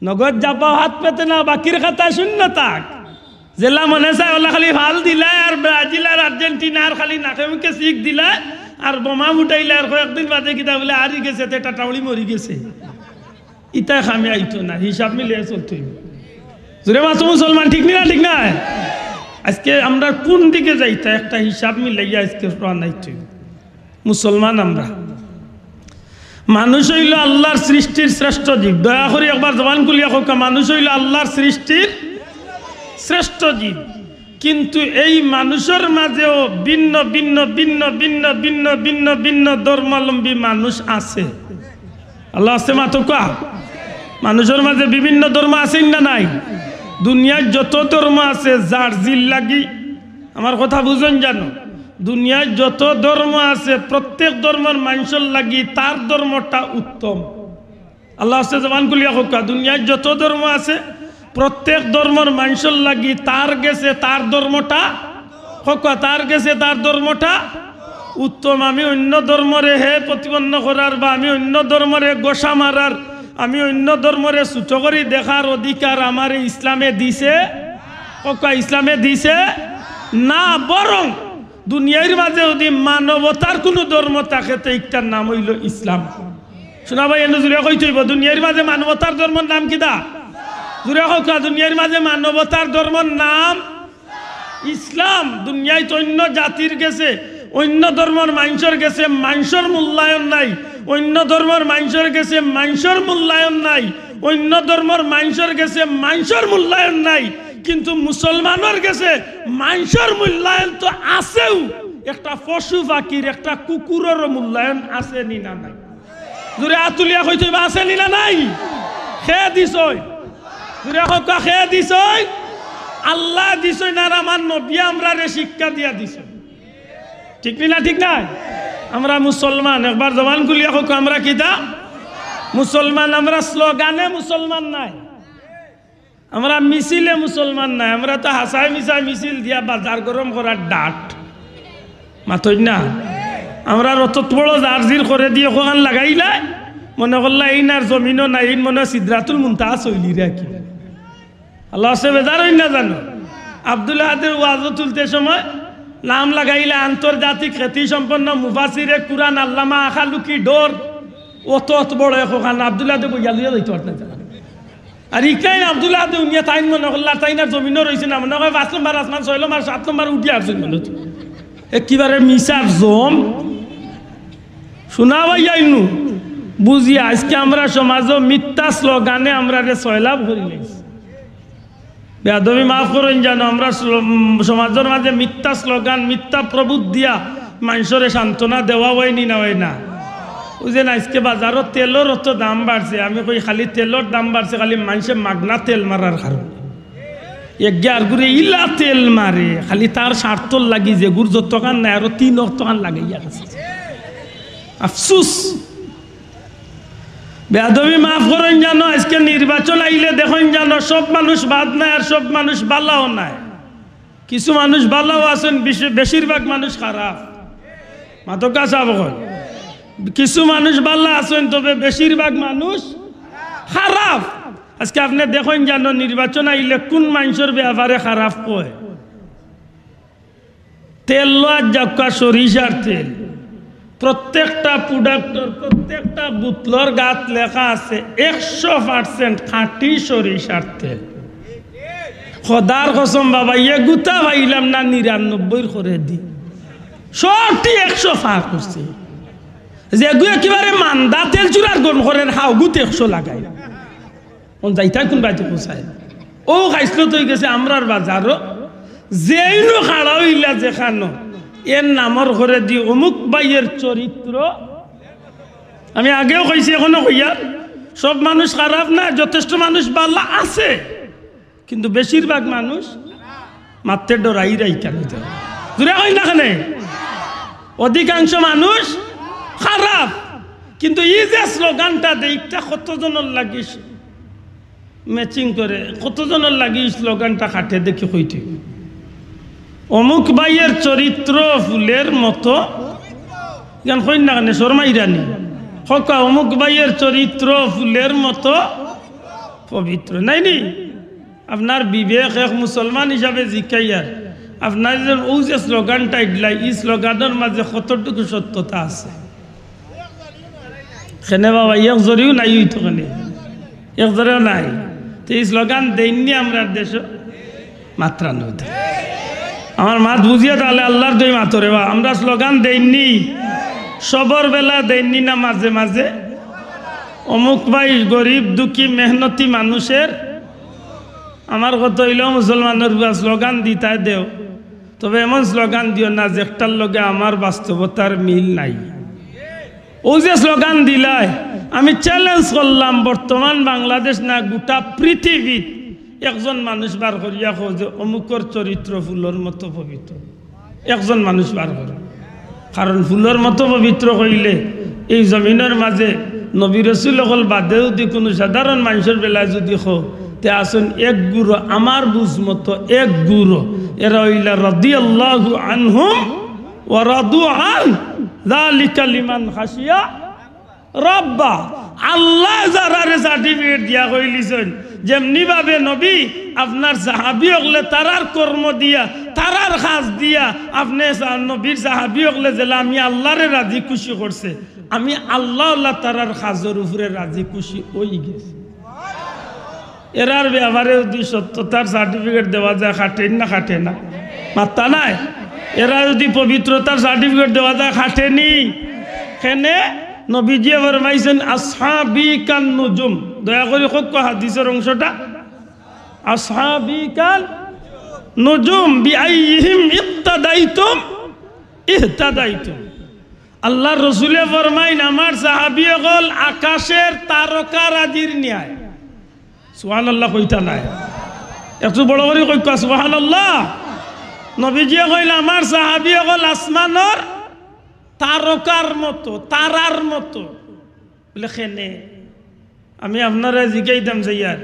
নগদ যাবা হাত পেতে না, বাকির খাতা শূন্য তাক। জেলা মনে চায় ওলা খালি ভাল দিলায়, আর ব্রাজিল আর আর্জেন্টিনা আর খালি নাকে মুখে শিখ দিলায়, আর বোমা ফুটাইলে আর কয়েকদিন বাদে কিতা বলে আরি গেছে, টাটাউলি মরি গেছে। ইটা খামে আইতো না, হিসাব মিলিয়ে চলতে হইব। জোরে মাসু মুসলমান, ঠিক না? ঠিক না? আজকে আমরা কোন দিকে যাইতা একটা হিসাব মিলাইয়া আজকে রানাইতে হইব। মুসলমান আমরা মানুষ হইল আল্লাহর সৃষ্টির শ্রেষ্ঠ জীব। দয়া করে একবার জবান খুলিয়া হোক, মানুষ হইল আল্লাহর সৃষ্টির শ্রেষ্ঠ জীব। কিন্তু এই মানুষের মাঝেও ভিন্ন ভিন্ন ভিন্ন ভিন্ন ভিন্ন ভিন্ন ভিন্ন ধর্মাবলম্বী মানুষ আছে। আল্লাহ আছে মাতো কা মানুষের মাঝে বিভিন্ন ধর্ম আছে না নাই? দুনিয়ায় যত ধর্ম আছে যার জিল লাগি, আমার কথা বুঝেন জানো, দুনিয়ায় যত ধর্ম আছে প্রত্যেক ধর্মের মানুষের লাগি তার ধর্মটা উত্তম। আল্লাহ আছে জবান খুলিয়া হোক, দুনিয়ায় যত ধর্ম আছে প্রত্যেক ধর্মের মানুষের লাগি তার গেছে তার ধর্মটা হোক, তার গেছে তার ধর্মটা উত্তম। আমি অন্য ধর্মরে হে প্রতিপন্ন করার বা আমি অন্য ধর্মরে গোসা মারার, আমি অন্য ধর্মরে ছোট করে দেখার অধিকার আমার ইসলামে দিছে? ইসলামে দিছে না, বরং দুনিয়ার মাঝে যদি মানবতার কোনো ধর্ম থাকে তো একটার নাম হইল ইসলাম। শোনা ভাই এনে জুড়ে কই চইব দুনিয়ার মাঝে মানবতার ধর্মের নাম কিতা? জুড়ে কা দুনিয়ার মাঝে মানবতার ধর্মের নাম ইসলাম। দুনিয়ায় তো অন্য জাতির গেছে, অন্য ধর্মের মানুষের গেছে মানুষের মূল্যায়ন নাই, অন্য ধর্মের মানুষের গেছে মানুষের মূল্যায়ন নাই, অন্য ধর্মের মানুষের গেছে মানুষের মূল্যায়ন নাই, কিন্তু মুসলমানের গেছে মানুষের মূল্যায়ন তো আছেও, একটা পশু পাখির একটা কুকুরের মূল্যায়ন আছে নি না নাই? জুড়ে আতুলিয়া কইতে আছে নি না নাই? খেয়ে দিছ জুড়ে হকা খেয়ে দিছ, আল্লাহ দিছ না আমার নবী আমরা রে শিক্ষা দিয়া দিছ। ঠিক না ঠিক নাই? আমরা মুসলমান, একবার জবান খুলিয়া হোক আমরা কিতা মুসলমান। আমরা স্লোগানে মুসলমান নাই, আমরা মিছিলে মুসলমান নাই, আমরা তো হাসাই মিসাই মিছিল দিয়া বাজার গরম করার ডাট মাথই না। আমরা অত বড় জার্জির করে দিয়ে ওখান লাগাইলা মনে করলা এই নার জমিনও নাই, মনে সিদ্রাতুল মুনতাহা চইলি রে কি আল্লাহ সে বেজার হই না জানো। আব্দুল্লাহ হাতের ওয়াজও তুলতে সময় নাম লাগাইলে আন্তর্জাতিক খ্যাতি সম্পন্ন মুফাসিরে কুরআন আল্লামা আখালুকি ডোর অত বড় ওখান আব্দুল্লাহ দে বইয়া লইয়া যাইতো না। আর ইকাই আব্দুল্লাহ দে উনিয়া তাইন মনে করলা তাই না জমিনও রয়েছে না, মনে হয় 5 নম্বর আসমান 6 নম্বর 7 নম্বর উঠি আসছেন মনে হচ্ছে একেবারে মিসার জম শোনা ভাইয়াইনু বুঝি। আজকে আমরা সমাজও মিথ্যা স্লোগানে আমরা রে সয়লাভ করি লাইছি। বেয়াদবি মাফ করেন জানো, আমরা সমাজের মাঝে মিথ্যা স্লোগান মিথ্যা প্রবুদ দিয়া মানুষের সান্ত্বনা দেওয়া হয়নি না হয় না। বুঝলেন আজকে বাজারত তেলের অত দাম বাড়ছে, আমি কই খালি তেলের দাম বাড়ছে খালি মানুষের মাগনা তেল মারার কারণে। একগার ঘুরে ইলা তেল মারে খালি তার স্বার্থর লাগি যে গুড় যতখান নাই আরো 3 অক্তখান লাগাইয়া গেছে। আফসুস বেয়াদবি মাফ করেন জানো, আজকে নির্বাচন আইলে দেখেন জানো সব মানুষ বাদ নাই আর সব মানুষ বালাও নাই। কিছু মানুষ বালাও আছেন, বেশিরভাগ মানুষ খারাপ। মাতকা সাহেব কিছু মানুষ বালা আছেন তবে বেশিরভাগ মানুষ খারাপ। আজকে আপনি দেখেন জানো নির্বাচন আইলে কোন মানুষের ব্যাপারে খারাপ কয়? তেল লওয়ার যাকা সরিষার তেল, প্রত্যেকটা প্রোডাক্টর প্রত্যেকটা বোতলর গাত লেখা আছে 100% খাঁটি সরিষার তেল। খোদার কসম বাবা ইয়ে গুতা পাইলাম না 99 করে দি, সবটি 100 ফাঁক করছে। যে একেবারে মান্দা তেল চুরার গরম করেন হাও গুতে 100 লাগাই যাইতাই কোন বাইতে পোষায় ও খাইছিল তো গেছে আমরার বাজারও যেইনো খাড়া হইলা যেখানো এর নামর ঘরে দি অমুক বাইয়ের চরিত্র। আমি আগেও কইছি এখনো কইয়া সব মানুষ খারাপ না, যথেষ্ট মানুষ ভালো আছে, কিন্তু বেশিরভাগ মানুষ মাত্রে ডরাই রাই কেন দূরে হয় না খানে অধিকাংশ মানুষ খারাপ। কিন্তু এই যে স্লোগানটা দেইটা কতজনের লাগিস ম্যাচিং করে, কতজনের লাগি স্লোগানটা খাটে দেখি কইতে অমুক ভাইয়ের চরিত্র ফুলের মতো গান কই না কেন শর্মা ইরানি হকা অমুক ভাইয়ের চরিত্র ফুলের মতো পবিত্র নাই নি। আপনার বিবেক এক মুসলমান হিসাবে জিকাইয়ার আপনার ও যে স্লোগানটা ইডলাই এই স্লোগানের মাঝে কতটুকু সত্যতা আছে সেনে বাবা এক জরিও নাই হইতো কেনে এক জরেও নাই। তো এই স্লোগান দেননি আমরা দেশ মাত্রা নদী আমার মাত বুঝিয়ে তাহলে আল্লাহর দই মাতরে বা আমরা স্লোগান দেইনি সবর বেলা দেইনি না মাঝে মাঝে অমুক ভাই গরিব দুঃখী মেহনতি মানুষের আমার কত হইলেও মুসলমানের স্লোগান দিতাই দেও, তবে এমন স্লোগান দিও না যে একটার লগে আমার বাস্তবতার মিল নাই। ও যে স্লোগান দিলাই আমি চ্যালেঞ্জ করলাম বর্তমান বাংলাদেশ না গোটা পৃথিবীত একজন মানুষ বার করিয়া যে অমুকর চরিত্র ফুলের মতো পবিত্র, একজন মানুষ বার করে। কারণ ফুলের মতো পবিত্র হইলে এই জমিনের মাঝে নবী রাসূল হল বাদেও দি কোনো সাধারণ মানুষের বেলায় যদি হো তে আসুন এক গুরু আমার বুঝ মতো এক গুরু এরা হইলা রাদিয়াল্লাহু আনহুম ওয়া রাদু আন যালিকা লিমান খাশিয়া রব্বা। আল্লাহ যারা সার্টিফিকেট দিয়া কইলিছেন যেমনি ভাবে নবী আপনার সাহাবী হলে তারার কর্ম দিয়া তারার খাস দিয়া আপনি নবীর সাহাবী হলে যে আমি আল্লাহরে রাজি খুশি করছে, আমি আল্লাহ আল্লাহ তারার খাজের উপরে রাজি খুশি হয়ে গেছি। এরার ব্যাপারে যদি সত্যতার সার্টিফিকেট দেওয়া যায়, খাটেন না খাটে না? মাত্তা নাই। এরা যদি পবিত্রতার সার্টিফিকেট দেওয়া যায়, খাটেনি কেনে? নবীজি ফরমাইছেন আসহাবি কান নুজুম। দয়া করে কক হাদিসের অংশটা, আসহাবি কান নুজুম বিআইহিম ইক্তাদাইতুম ইহতাদাইতুম। আল্লাহর রাসূলে ফরমাইন আমার সাহাবী হল আকাশের তারকা রাজির ন্যায়। সুবহানাল্লাহ কইতা নাই? একটু বড় করে কইতা সুবহানাল্লাহ। নবীজি কইল আমার সাহাবী হল আসমানের তারকার মতো, তারার মতো। বলে খেনে আমি আপনারা জিজ্ঞাইতাম যে ইয়ার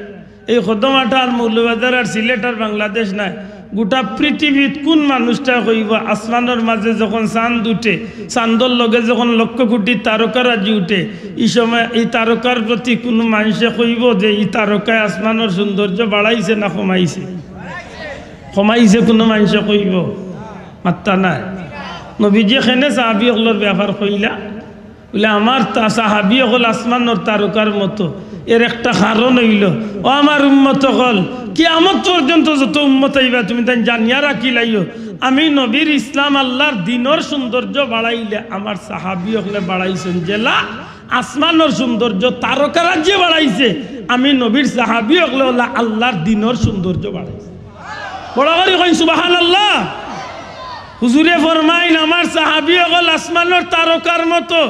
এই খদমাটা আর মৌলবাজার আর সিলেট আর বাংলাদেশ নাই, গোটা পৃথিবীত কোন মানুষটা কইব আসমানের মাঝে যখন চাঁদ উঠে, চাঁদর লগে যখন লক্ষ কোটি তারকা রাজি উঠে, এই সময় এই তারকার প্রতি কোনো মানুষে কইব যে এই তারকায় আসমানের সৌন্দর্য বাড়াইছে না কমাইছে? কমাইছে কোনো মানুষে কইব? মাত্তা নাই। নবীজি খেনে সাহাবী হলের ব্যাপার কইলা, বলে আমার সাহাবী হল আসমানের তারকার মতো। এর একটা কারণ হইল, ও আমার উম্মত হল কিয়ামত পর্যন্ত যত উম্মত আইবা তুমি তাই জানিয়া রাখি লাইও, আমি নবীর ইসলাম আল্লাহর দিনের সৌন্দর্য বাড়াইলে আমার সাহাবী হলে বাড়াইছেন জেলা আসমানের সৌন্দর্য তারকা রাজ্যে বাড়াইছে, আমি নবীর সাহাবী হলে আল্লাহর দিনের সৌন্দর্য বাড়াইছে। বড় করে কই সুবহানাল্লাহ। হুজুরে ফরমাইন আমার সাহাবী হল আসমানের তারকার মতো।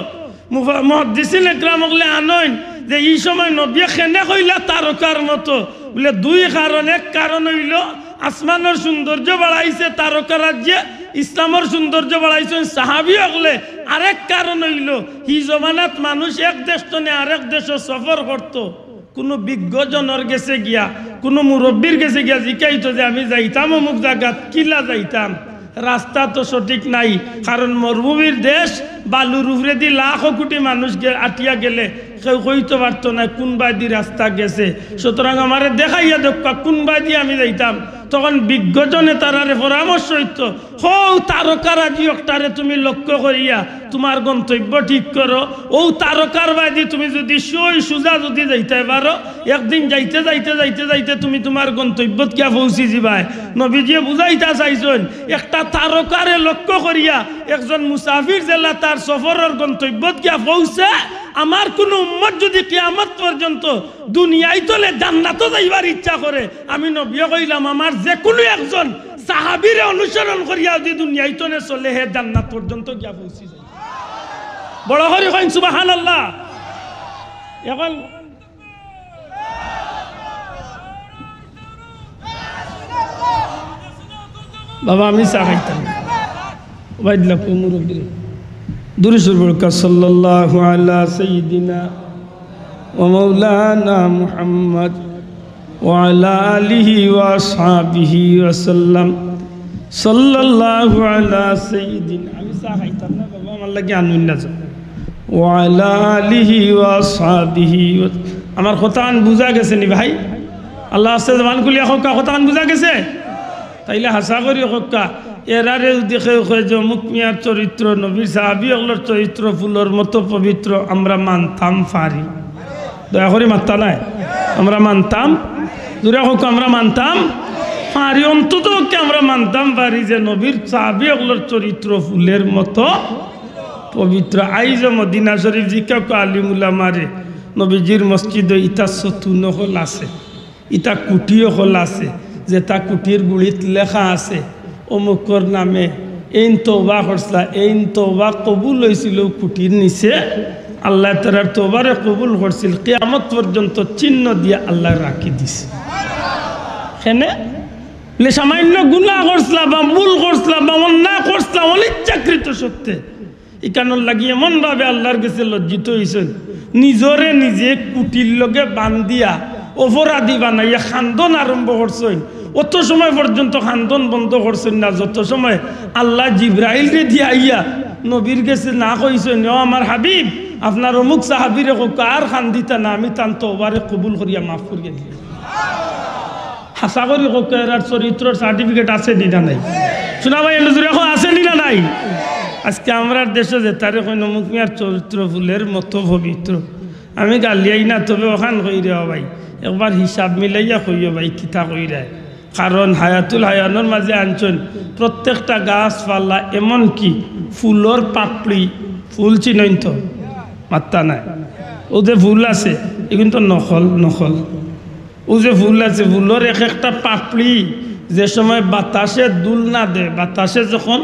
মুহাদ্দিসিন ইকরাম হলে আনইন যে এই সময় নবী খেনে কইলা তারকার মতো, বলে দুই কারণ। এক কারণ হইল আসমানের সৌন্দর্য বাড়াইছে তারকা রাজ্যে, ইসলামের সৌন্দর্য বাড়াইছে সাহাবী হলে। আরেক কারণ হইল হি জমানাত মানুষ এক দেশ থেকে আরেক দেশে সফর করত, কোনো বিজ্ঞজনের গেছে গিয়া, কোনো মুরব্বীর গেছে গিয়া জিকাইতো যে আমি যাইতাম অমুক জায়গাত, কিলা যাইতাম, রাস্তা তো সঠিক নাই, কারণ মরুভূমির দেশ, বালুর উপরে দিয়ে লাখ কোটি মানুষ আটিয়া গেলে কেউ কইতে পারতো না কোন বাদি রাস্তা গেছে। সুতরাং আমারে দেখাইয়া দেখা কোন বাদি আমি যাইতাম। তখন বিজ্ঞজনে তারারে পরামর্শ হইতো, হও তারকা রাজি একটারে তুমি লক্ষ্য করিয়া তোমার গন্তব্য ঠিক করো। ও তারকার বাদি তুমি যদি সই সুজা যদি যাইতে পারো, একদিন যাইতে যাইতে যাইতে যাইতে তুমি তোমার গন্তব্যত কিয়া পৌঁছি যাবাই। নবীজিয়ে বুঝাইতা চাইছেন একটা তারকারে লক্ষ্য করিয়া একজন মুসাফির জেলা তার সফরের গন্তব্যত কিয়া পৌঁছে, আমার কোন উম্মত যদি কিয়ামত পর্যন্ত দুনিয়ায় তলে জান্নাতও যাইবার ইচ্ছা করে, আমি নবী কইলাম আমার যে কোনো একজন সাহাবীরে অনুসরণ করিয়া যদি দুনিয়ায় তলে চলে, হে জান্নাত পর্যন্ত গিয়া পৌঁছি যায়। বড় করে কইন সুবহানাল্লাহ। এখন বাবা আমি চা খাইতাম বাইদলা মুরব্বী দুরুসুর বরকত সাল্লাল্লাহু আলা সাইয়্যিদিনা ওয়া মাওলানা মুহাম্মদ ওয়া আলা আলিহি ওয়া আসহাবিহি ওয়া সাল্লাম। সাল্লাল্লাহু আলা সাইয়্যিদিনা আমি চা খাইতাম না বাবা, আমার লাগি আনুন না যা। ওয়া আলা আলিহি ওয়া আসহাবিহি। আমার কথান বুঝা গেছে নি ভাই? আল্লাহ আস্তে জবান খুলিয়া হক্কা কথান বুঝা গেছে? তাইলে হাসা করি হক্কা এরারে দেখে যে অমুক মিয়ার চরিত্র, নবীর সাহাবী হলোর চরিত্র ফুলের মতো পবিত্র, আমরা মানতাম পারি? দয়া করে মাত্তা নাই? আমরা মানতাম? দূরে হোক আমরা মানতাম পারি, অন্তত আমরা মানতাম পারি যে নবীর সাহাবী হলোর চরিত্র ফুলের মতো পবিত্র। আইজ মদিনা শরীফ জিকা আলিমুল্লাহ মারে নবীজির মসজিদে ইটা সতুন হল আছে, ইটা কুটিও হল আছে, যে তা কুটির গুড়িত লেখা আছে অমুকর নামে এইন তওবা করছিলা, এইন তওবা কবুল হয়েছিল কুটির নিচে, আল্লাহ তাআলার তওবারে কবুল করছিল, কিয়ামত পর্যন্ত চিহ্ন দিয়ে আল্লাহ রাখি দিছে। এখানে সামান্য গুনাহ করছিলা বা ভুল করছিলা বা অন্যায় করছিলা অনিচ্ছাকৃত সত্যে, এখানে লাগি এমন ভাবে আল্লাহর কাছে লজ্জিত হয়েছেন, নিজরে নিজে কুটির লগে বান্ধিয়া অপরাধী বানাইয়া খান্দন আরম্ভ করছেন। অত সময় পর্যন্ত খান্দন বন্ধ করছেন না, যত সময় আল্লাহ জিব্রাইল রে দিয়া আইয়া নবীর কাছে না কইছেন, ও আমার হাবিব আপনার অমুক সাহাবীরে কার খান্দিতা না, আমি তান তওবারে কবুল করিয়া মাফ করিয়া দিই। হাসা করি কোকেরার চরিত্রর সার্টিফিকেট আছে নিনা নাই শোনা ভাই নজর এখন আছে নিনা নাই আজকে আমরা দেশে যে তারে কই নমুক মিয়ার চরিত্র ফুলের মতো পবিত্র আমি গালিয়াই না তবে ওখান কই রে ভাই একবার হিসাব মিলাইয়া কইও ভাই কিতা কই রে কারণ হায়াতুল হায়ানোর মাঝে আনছেন প্রত্যেকটা গাছপালা এমন কি ফুলর পাপড়ি ফুল চিনইন তো মাত্তা নাই ও যে ফুল আছে এ কিন্তু নকল নকল ও যে ফুল আছে ফুলের এক একটা পাপড়ি যে সময় বাতাসে দুল না দেয় বাতাসে যখন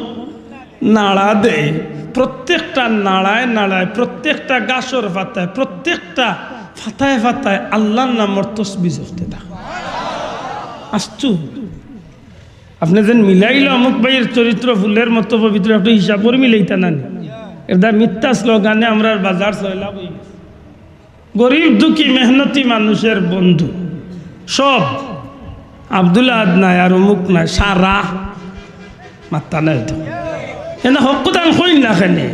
নাড়া দেয় প্রত্যেকটা নাড়ায় নাড়ায় প্রত্যেকটা গাছর পাতায় প্রত্যেকটা ফাতায় ফাতায় আল্লাহর নামের তসবিহ জপতে থাকে আসছু আপনি যেন মিলাইল অমুক ভাইয়ের চরিত্র ফুলের মতো পবিত্র একটু হিসাব করে মিলাইতা না এটা মিথ্যা স্লোগানে আমরা বাজার চলা হয়ে গেছে গরিব দুঃখী মেহনতি মানুষের বন্ধু সব আব্দুল্লাহ নাই আর অমুক নাই সারা মাত্তা নাই তো এনে হকান কই না খেনে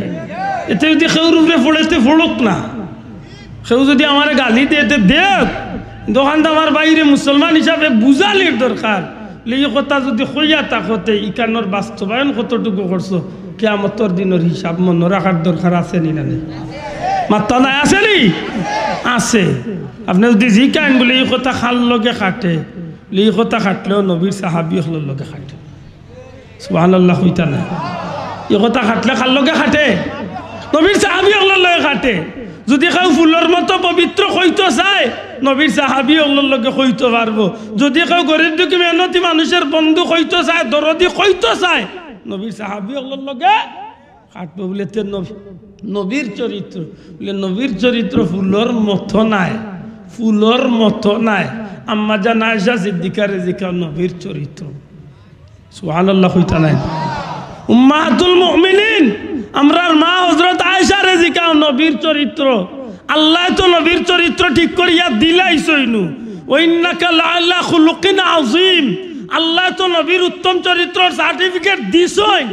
এতে যদি সেউর উপরে ফোড়েতে ফোড়ক না সেও যদি আমার গালি দিয়ে দেখ দোকানটা আমার বাইরে মুসলমান হিসাবে বুঝালির দরকার এই কথা যদি হইয়া তাকতে ইকানোর বাস্তবায়ন কতটুকু করছো কিয়ামতের দিনের হিসাব মনে রাখার দরকার আছে নি না মাত্তা নাই আছে নি আছে আপনি যদি জিকান বলে এই কথা খাল লগে খাটে এই কথা খাটলেও নবীর সাহাবি হলের লগে খাটে সুবহানাল্লাহ হইতা না এই কথা খাটলে খাল লগে খাটে নবীর সাহাবি হলের লগে খাটে যদি কেউ ফুলের মতো পবিত্র হইতে চায় নবীর সাহাবি হলের লগে হইতে পারবো যদি কেউ গরিব দুঃখী মেহনতি মানুষের বন্ধু হইতে চায় দরদি হইতে চায় নবীর সাহাবি হলের লগে খাটবো বলে নবীর চরিত্র বলে নবীর চরিত্র ফুলের মতো নাই ফুলের মতো নাই আম্মা জান আয়েশা সিদ্দিকারে জিকা নবীর চরিত্র সুবহানাল্লাহ হইতা নাই উম্মাহাতুল মুমিনিন আমরার মা হযরত আয়েশা রে জিকা নবীর চরিত্র আল্লাহ তো নবীর চরিত্র ঠিক করিয়া দিলাইছইনু ওয়াইন্নাকা লাআলা খুলুকিন আযীম আল্লাহ তো নবীর উত্তম চরিত্রর সার্টিফিকেট দিছই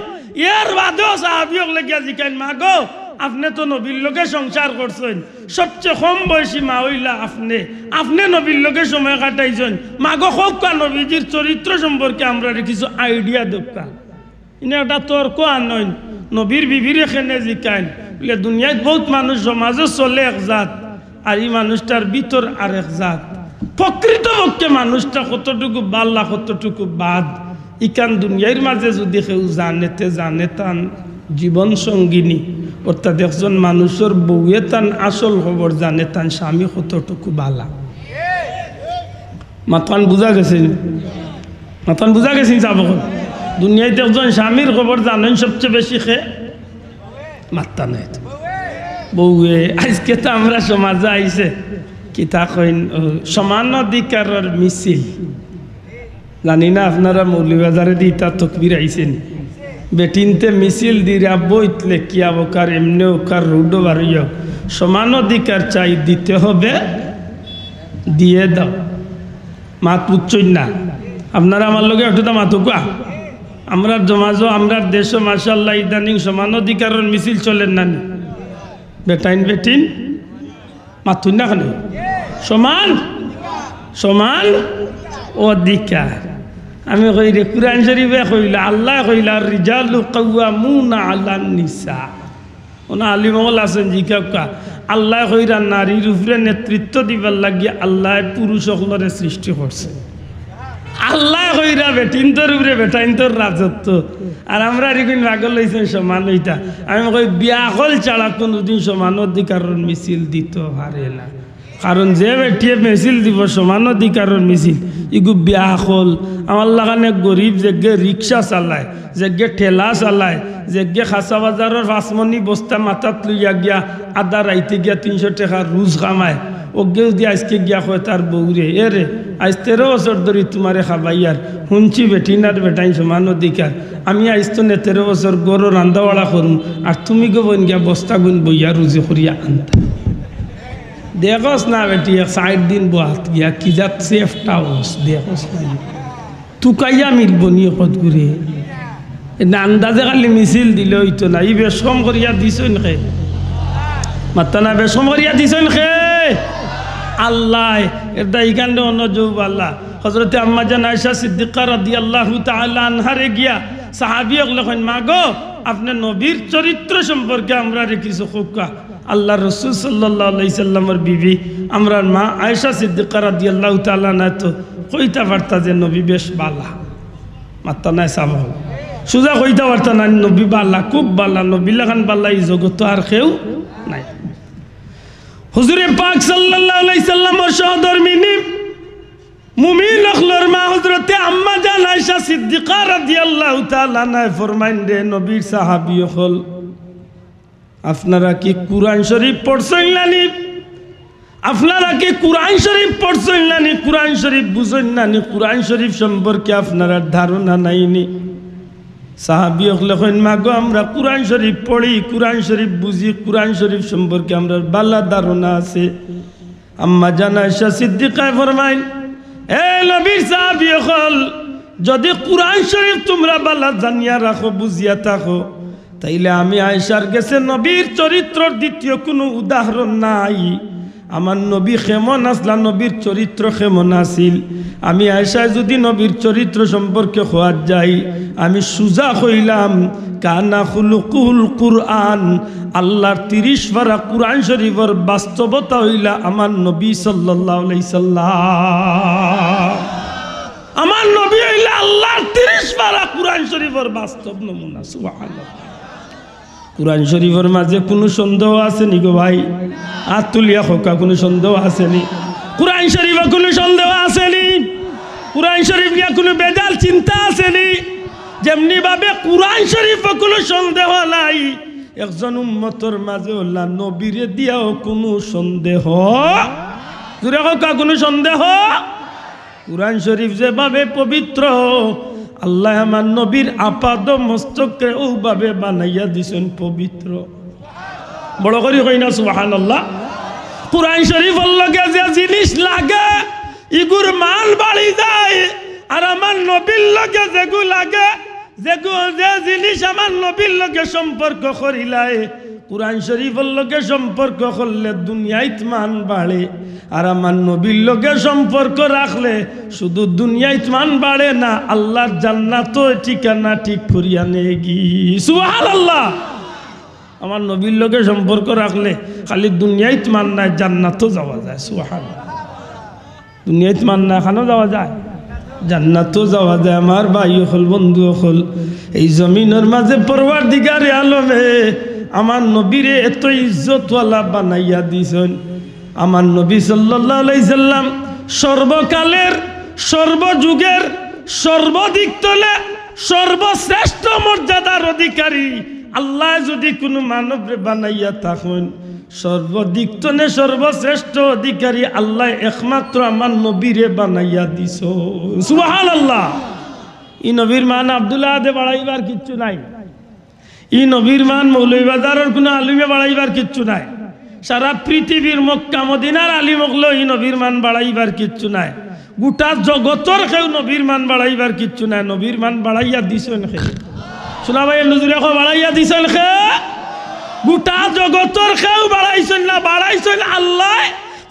এর বাদেও সাহাবীক লাগিয়া জিকাইন মা গো আপনি তো নবীর লোকে সংসার করছেন সবচেয়ে কম বয়সী মা হইলা আপনি নবীর লোকে সময় কাটাইছেন মাগো হোক নবীজির চরিত্র সম্পর্কে আমরা কিছু আইডিয়া দোকা ইনে একটা তর্ক আনইন নবীর বিবির এখানে জিকাইন বলে দুনিয়ায় বহুত মানুষ সমাজে চলে এক জাত আর এই মানুষটার ভিতর আর এক জাত প্রকৃতপক্ষে মানুষটা কতটুকু বাল্লা কতটুকু বাদ ইকান দুনিয়ার মাঝে যদি কেউ জানে তান জীবন সঙ্গিনী অর্থাৎ একজন মানুষের বউয়ে তান আসল খবর জানে তান স্বামী কতটুকু বালা মাথান বুঝা গেছে যাব দুনিয়াতে একজন স্বামীর খবর জানেন সবচেয়ে বেশি মাত্তা নাই বউয়ে আজকে তো আমরা সমাজে আইছে কিতা কইন সমান অধিকারের মিছিল জানি না আপনারা মৌলভীবাজারে দিয়ে তার তকবির আইছেন বেটিনতে মিছিল দিরা বইতলে কিয়া বকার এমনি ওকার রুডো বাড়িও সমান অধিকার চাই দিতে হবে দিয়ে দাও মাত বুঝছই না আপনারা আমার লগে একটু তো মাথু কোয়া আমরা জমাজো আমরা দেশ মাশাআল্লাহ ইদানিং সমান অধিকারের মিছিল চলেন না বেটিন মাথুন না কেন সমান অধিকার আমি কই রে কুরআন শরীফে কইলা আল্লাহ কইলা রিজালু কাওয়ামুনা আলান নিসা ওনা আলিমুল হাসান জিকা আল্লাহ কইরা নারীর উপরে নেতৃত্ব দিবার লাগিয়া আল্লাহ পুরুষ সকলের সৃষ্টি করছে আল্লাহ কইরা বেটিনতর উপরে বেটাইনতর রাজত্ব আর আমরা রিকুন ভাগল লইছেন সমান হইতা আমি কই বিয়া হল ছাড়া কোনোদিন সমান অধিকারের মিছিল দিতে পারে না কারণ যে বেটিয়ে মিছিল দিব সমান অধিকারের মিছিল ইগু বিয়া হল আমার লাগানে গরিব যেগে রিক্সা চালায় যেগে ঠেলা চালায় যেগে খাসা বাজারের ফাঁসমনি বস্তা মাথাত লইয়া গিয়া আদা রাইতে গিয়া 300 টাকা রোজ কামায় ওকে যদি আজকে গিয়া হয় তার বউরে এরে আজ 13 বছর ধরে তোমারে খাবাইয়ার শুনছি বেটিনার বেটাই সমান অধিকার আমি আজ তো 13 বছর গরু রান্দাওয়ালা করুম আর তুমি গোবন গিয়া বস্তা গুন বইয়া রুজি করিয়া আনতা দেখোস না বেটি 60 দিন বাত গিয়া কি যাত সেফটা হোস দেখোস না তুকাইয়া মিলব নি কত করে আন্দাজে খালি মিছিল দিলে হইতো না ই বেশম করিয়া দিছন খে মাত্তা না বেশম করিয়া দিছন খে আল্লাহ এটা ইকান্ডে অন্য যৌব আল্লাহ হযরতে আম্মা জান আয়েশা সিদ্দিকা রাদিয়াল্লাহু তাআলা আনহারে গিয়া সাহাবী হলেন মা গো আপনি নবীর চরিত্র সম্পর্কে আমরা কিছু খুকা আল্লাহ রাসূল সাল্লাল্লাহু আলাইহি সাল্লামের বিবি আমরার মা আয়েশা সিদ্দিকা রাদিয়াল্লাহু তাআলা না তো কইতা পারতা যে নবী বেশ বালা মাত্তা নাই সাব সুজা কইতা পারতা না নবী বালা খুব বালা নবী লাগান বালা এই জগত আর কেউ নাই হুজুরে পাক সাল্লাল্লাহু আলাইহি সাল্লামের সহধর্মিনী মুমিন আখলর মা হযরতে আম্মা জান আয়েশা সিদ্দিকা রাদিয়াল্লাহু তাআলা না ফরমাইন রে নবীর সাহাবী হল আপনারা কি কুরআন শরীফ পড়ছেন নানি আপনারা কি কুরআন শরীফ পড়ছেন নানি কুরআন শরীফ বুঝেন নানি কুরআন শরীফ সম্পর্কে আপনারা ধারণা নাইনি সাহাবী হলেন মা গো আমরা কুরআন শরীফ পড়ি কুরআন শরীফ বুঝি কুরআন শরীফ সম্পর্কে আমরা বালা ধারণা আছে আম্মা জান আয়েশা সিদ্দিকা ফরমাইন এ নবীর সাহাবী হল যদি কুরআন শরীফ তোমরা বালা জানিয়া রাখো বুঝিয়া থাকো তাইলে আমি আয়েশার কাছে নবীর চরিত্রের দ্বিতীয় কোনো উদাহরণ নাই আমার নবী কেমন আসলা নবীর চরিত্র কেমন আসিল আমি আয়েশা যদি নবীর চরিত্র সম্পর্কে হওয়া যাই আমি সুজা হইলাম কানা খুলুকুল কুরআন আল্লাহর 30 পারা কুরআন শরীফের বাস্তবতা হইলা আমার নবী সাল্লাল্লাহু আলাইহি সাল্লাম আমার নবী হইলা আল্লাহর 30 পারা কুরআন শরীফের বাস্তব নমুনা সুবহানাল্লাহ কুরআন শরীফের মাঝে কোনো সন্দেহ আছে নি গো ভাই আতুলিয়া হোকা কোনো সন্দেহ আছে নি কুরআন শরীফে কোনো সন্দেহ আছে নি কুরআন শরীফ নিয়ে কোনো বেজাল চিন্তা আছে নি যেমনি ভাবে কুরআন শরীফে কোনো সন্দেহ নাই একজন উম্মতের মাঝে আল্লাহ নবীরে দিয়াও কোনো সন্দেহ জুরে হোকা কোনো সন্দেহ কুরআন শরীফ যেভাবে পবিত্র আল্লাহ আমার নবীর আপাদ মস্তককে ওভাবে বানাইয়া দিছেন পবিত্র বড় করি কই না সুবহানাল্লাহ কুরআন শরীফের লগে যে জিনিস লাগে ইগুর মান বাড়ি যায় আর আমার নবীর লগে যেগু লাগে যেগু যে জিনিস আমার নবীর লগে সম্পর্ক করিলাই কুরআন শরীফের লগে সম্পর্ক করলে দুনিয়ায় মান বাড়ে আর আমার নবীর লগে সম্পর্ক রাখলে শুধু দুনিয়ায় মান বাড়ে না আল্লাহর জান্নাতও ঠিকানা ঠিক করিয়া নেগি সুবহানাল্লাহ আমার নবীর লগে সম্পর্ক রাখলে খালি দুনিয়ায় মান না জান্নাতও যাওয়া যায় সুবহানাল্লাহ দুনিয়ায় মান না খানো যাওয়া যায় জান্নাতও যাওয়া যায় আমার ভাই হল বন্ধু হল এই জমিনের মাঝে পরওয়ারদিগারে আলমে আমার নবীরে এত ইজ্জতওয়ালা বানাইয়া দিছেন আমার নবী সাল্লাল্লাহু আলাইহি সাল্লাম সর্বকালের সর্বযুগের সর্বদিক তলে সর্বশ্রেষ্ঠ মর্যাদার অধিকারী আল্লাহ যদি কোনো মানবরে বানাইয়া থাকেন সর্বদিক তলে সর্বশ্রেষ্ঠ অধিকারী আল্লাহ একমাত্র আমার নবীরে বানাইয়া দিছ সুবহানাল্লাহ এই নবীর মান আব্দুল্লাহ দে বাড়াইবার কিচ্ছু নাই এই নবীর মান মৌলভীবাজারের কোনো আলিমে বাড়াইবার কিচ্ছু নাই সারা পৃথিবীর মক্কা মদিনার আলিম হলো এই নবীর মান বাড়াইবার কিচ্ছু নাই গোটা জগতর কেউ নবীর মান বাড়াইবার কিচ্ছু নাই নবীর মান বাড়াইয়া দিছেন খে শোনা ভাই নজরে খো বাড়াইয়া দিছেন খে গোটা জগতর কেউ বাড়াইছেন না বাড়াইছেন আল্লাহ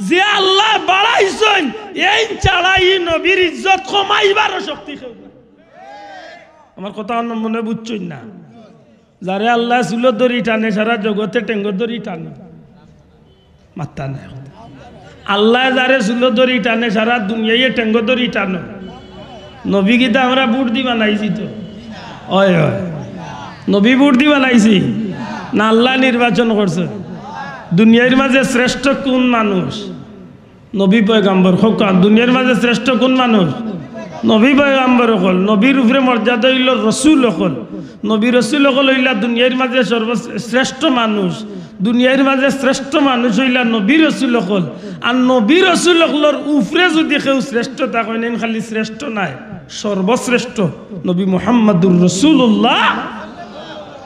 যে আল্লাহ বাড়াইছেন এই ছাড়া এই নবীর ইজ্জত কমাইবার শক্তি কেউ না আমার কথা মনে বুঝছেন না যারে আল্লাহ চুলো দড়ি টানে সারা জগতে টেঙ্গর দড়ি টানে মাত্তা নাই আল্লাহ যারে চুলো দড়ি টানে সারা দুনিয়ায় টেঙ্গর দড়ি টানো নবী গীতা আমরা বুট দি বানাইছি তো হয় হয় নবী বুট দি বানাইছি না আল্লাহ নির্বাচন করছে দুনিয়ার মাঝে শ্রেষ্ঠ কোন মানুষ নবী পয়গম্বর হোক দুনিয়ার মাঝে শ্রেষ্ঠ কোন মানুষ নবী পয়গম্বর হল নবীর উপরে মর্যাদা হইল রসুল হল নবী রসুল হল হইলা দুনিয়ার মাঝে সর্বশ্রেষ্ঠ মানুষ দুনিয়ার মাঝে শ্রেষ্ঠ মানুষ হইলা নবী রসুল হল আর নবী রসুল হলর উপরে যদি কেউ শ্রেষ্ঠ থাকে নেন খালি শ্রেষ্ঠ নাই সর্বশ্রেষ্ঠ নবী মুহাম্মদুর রসুল্লাহ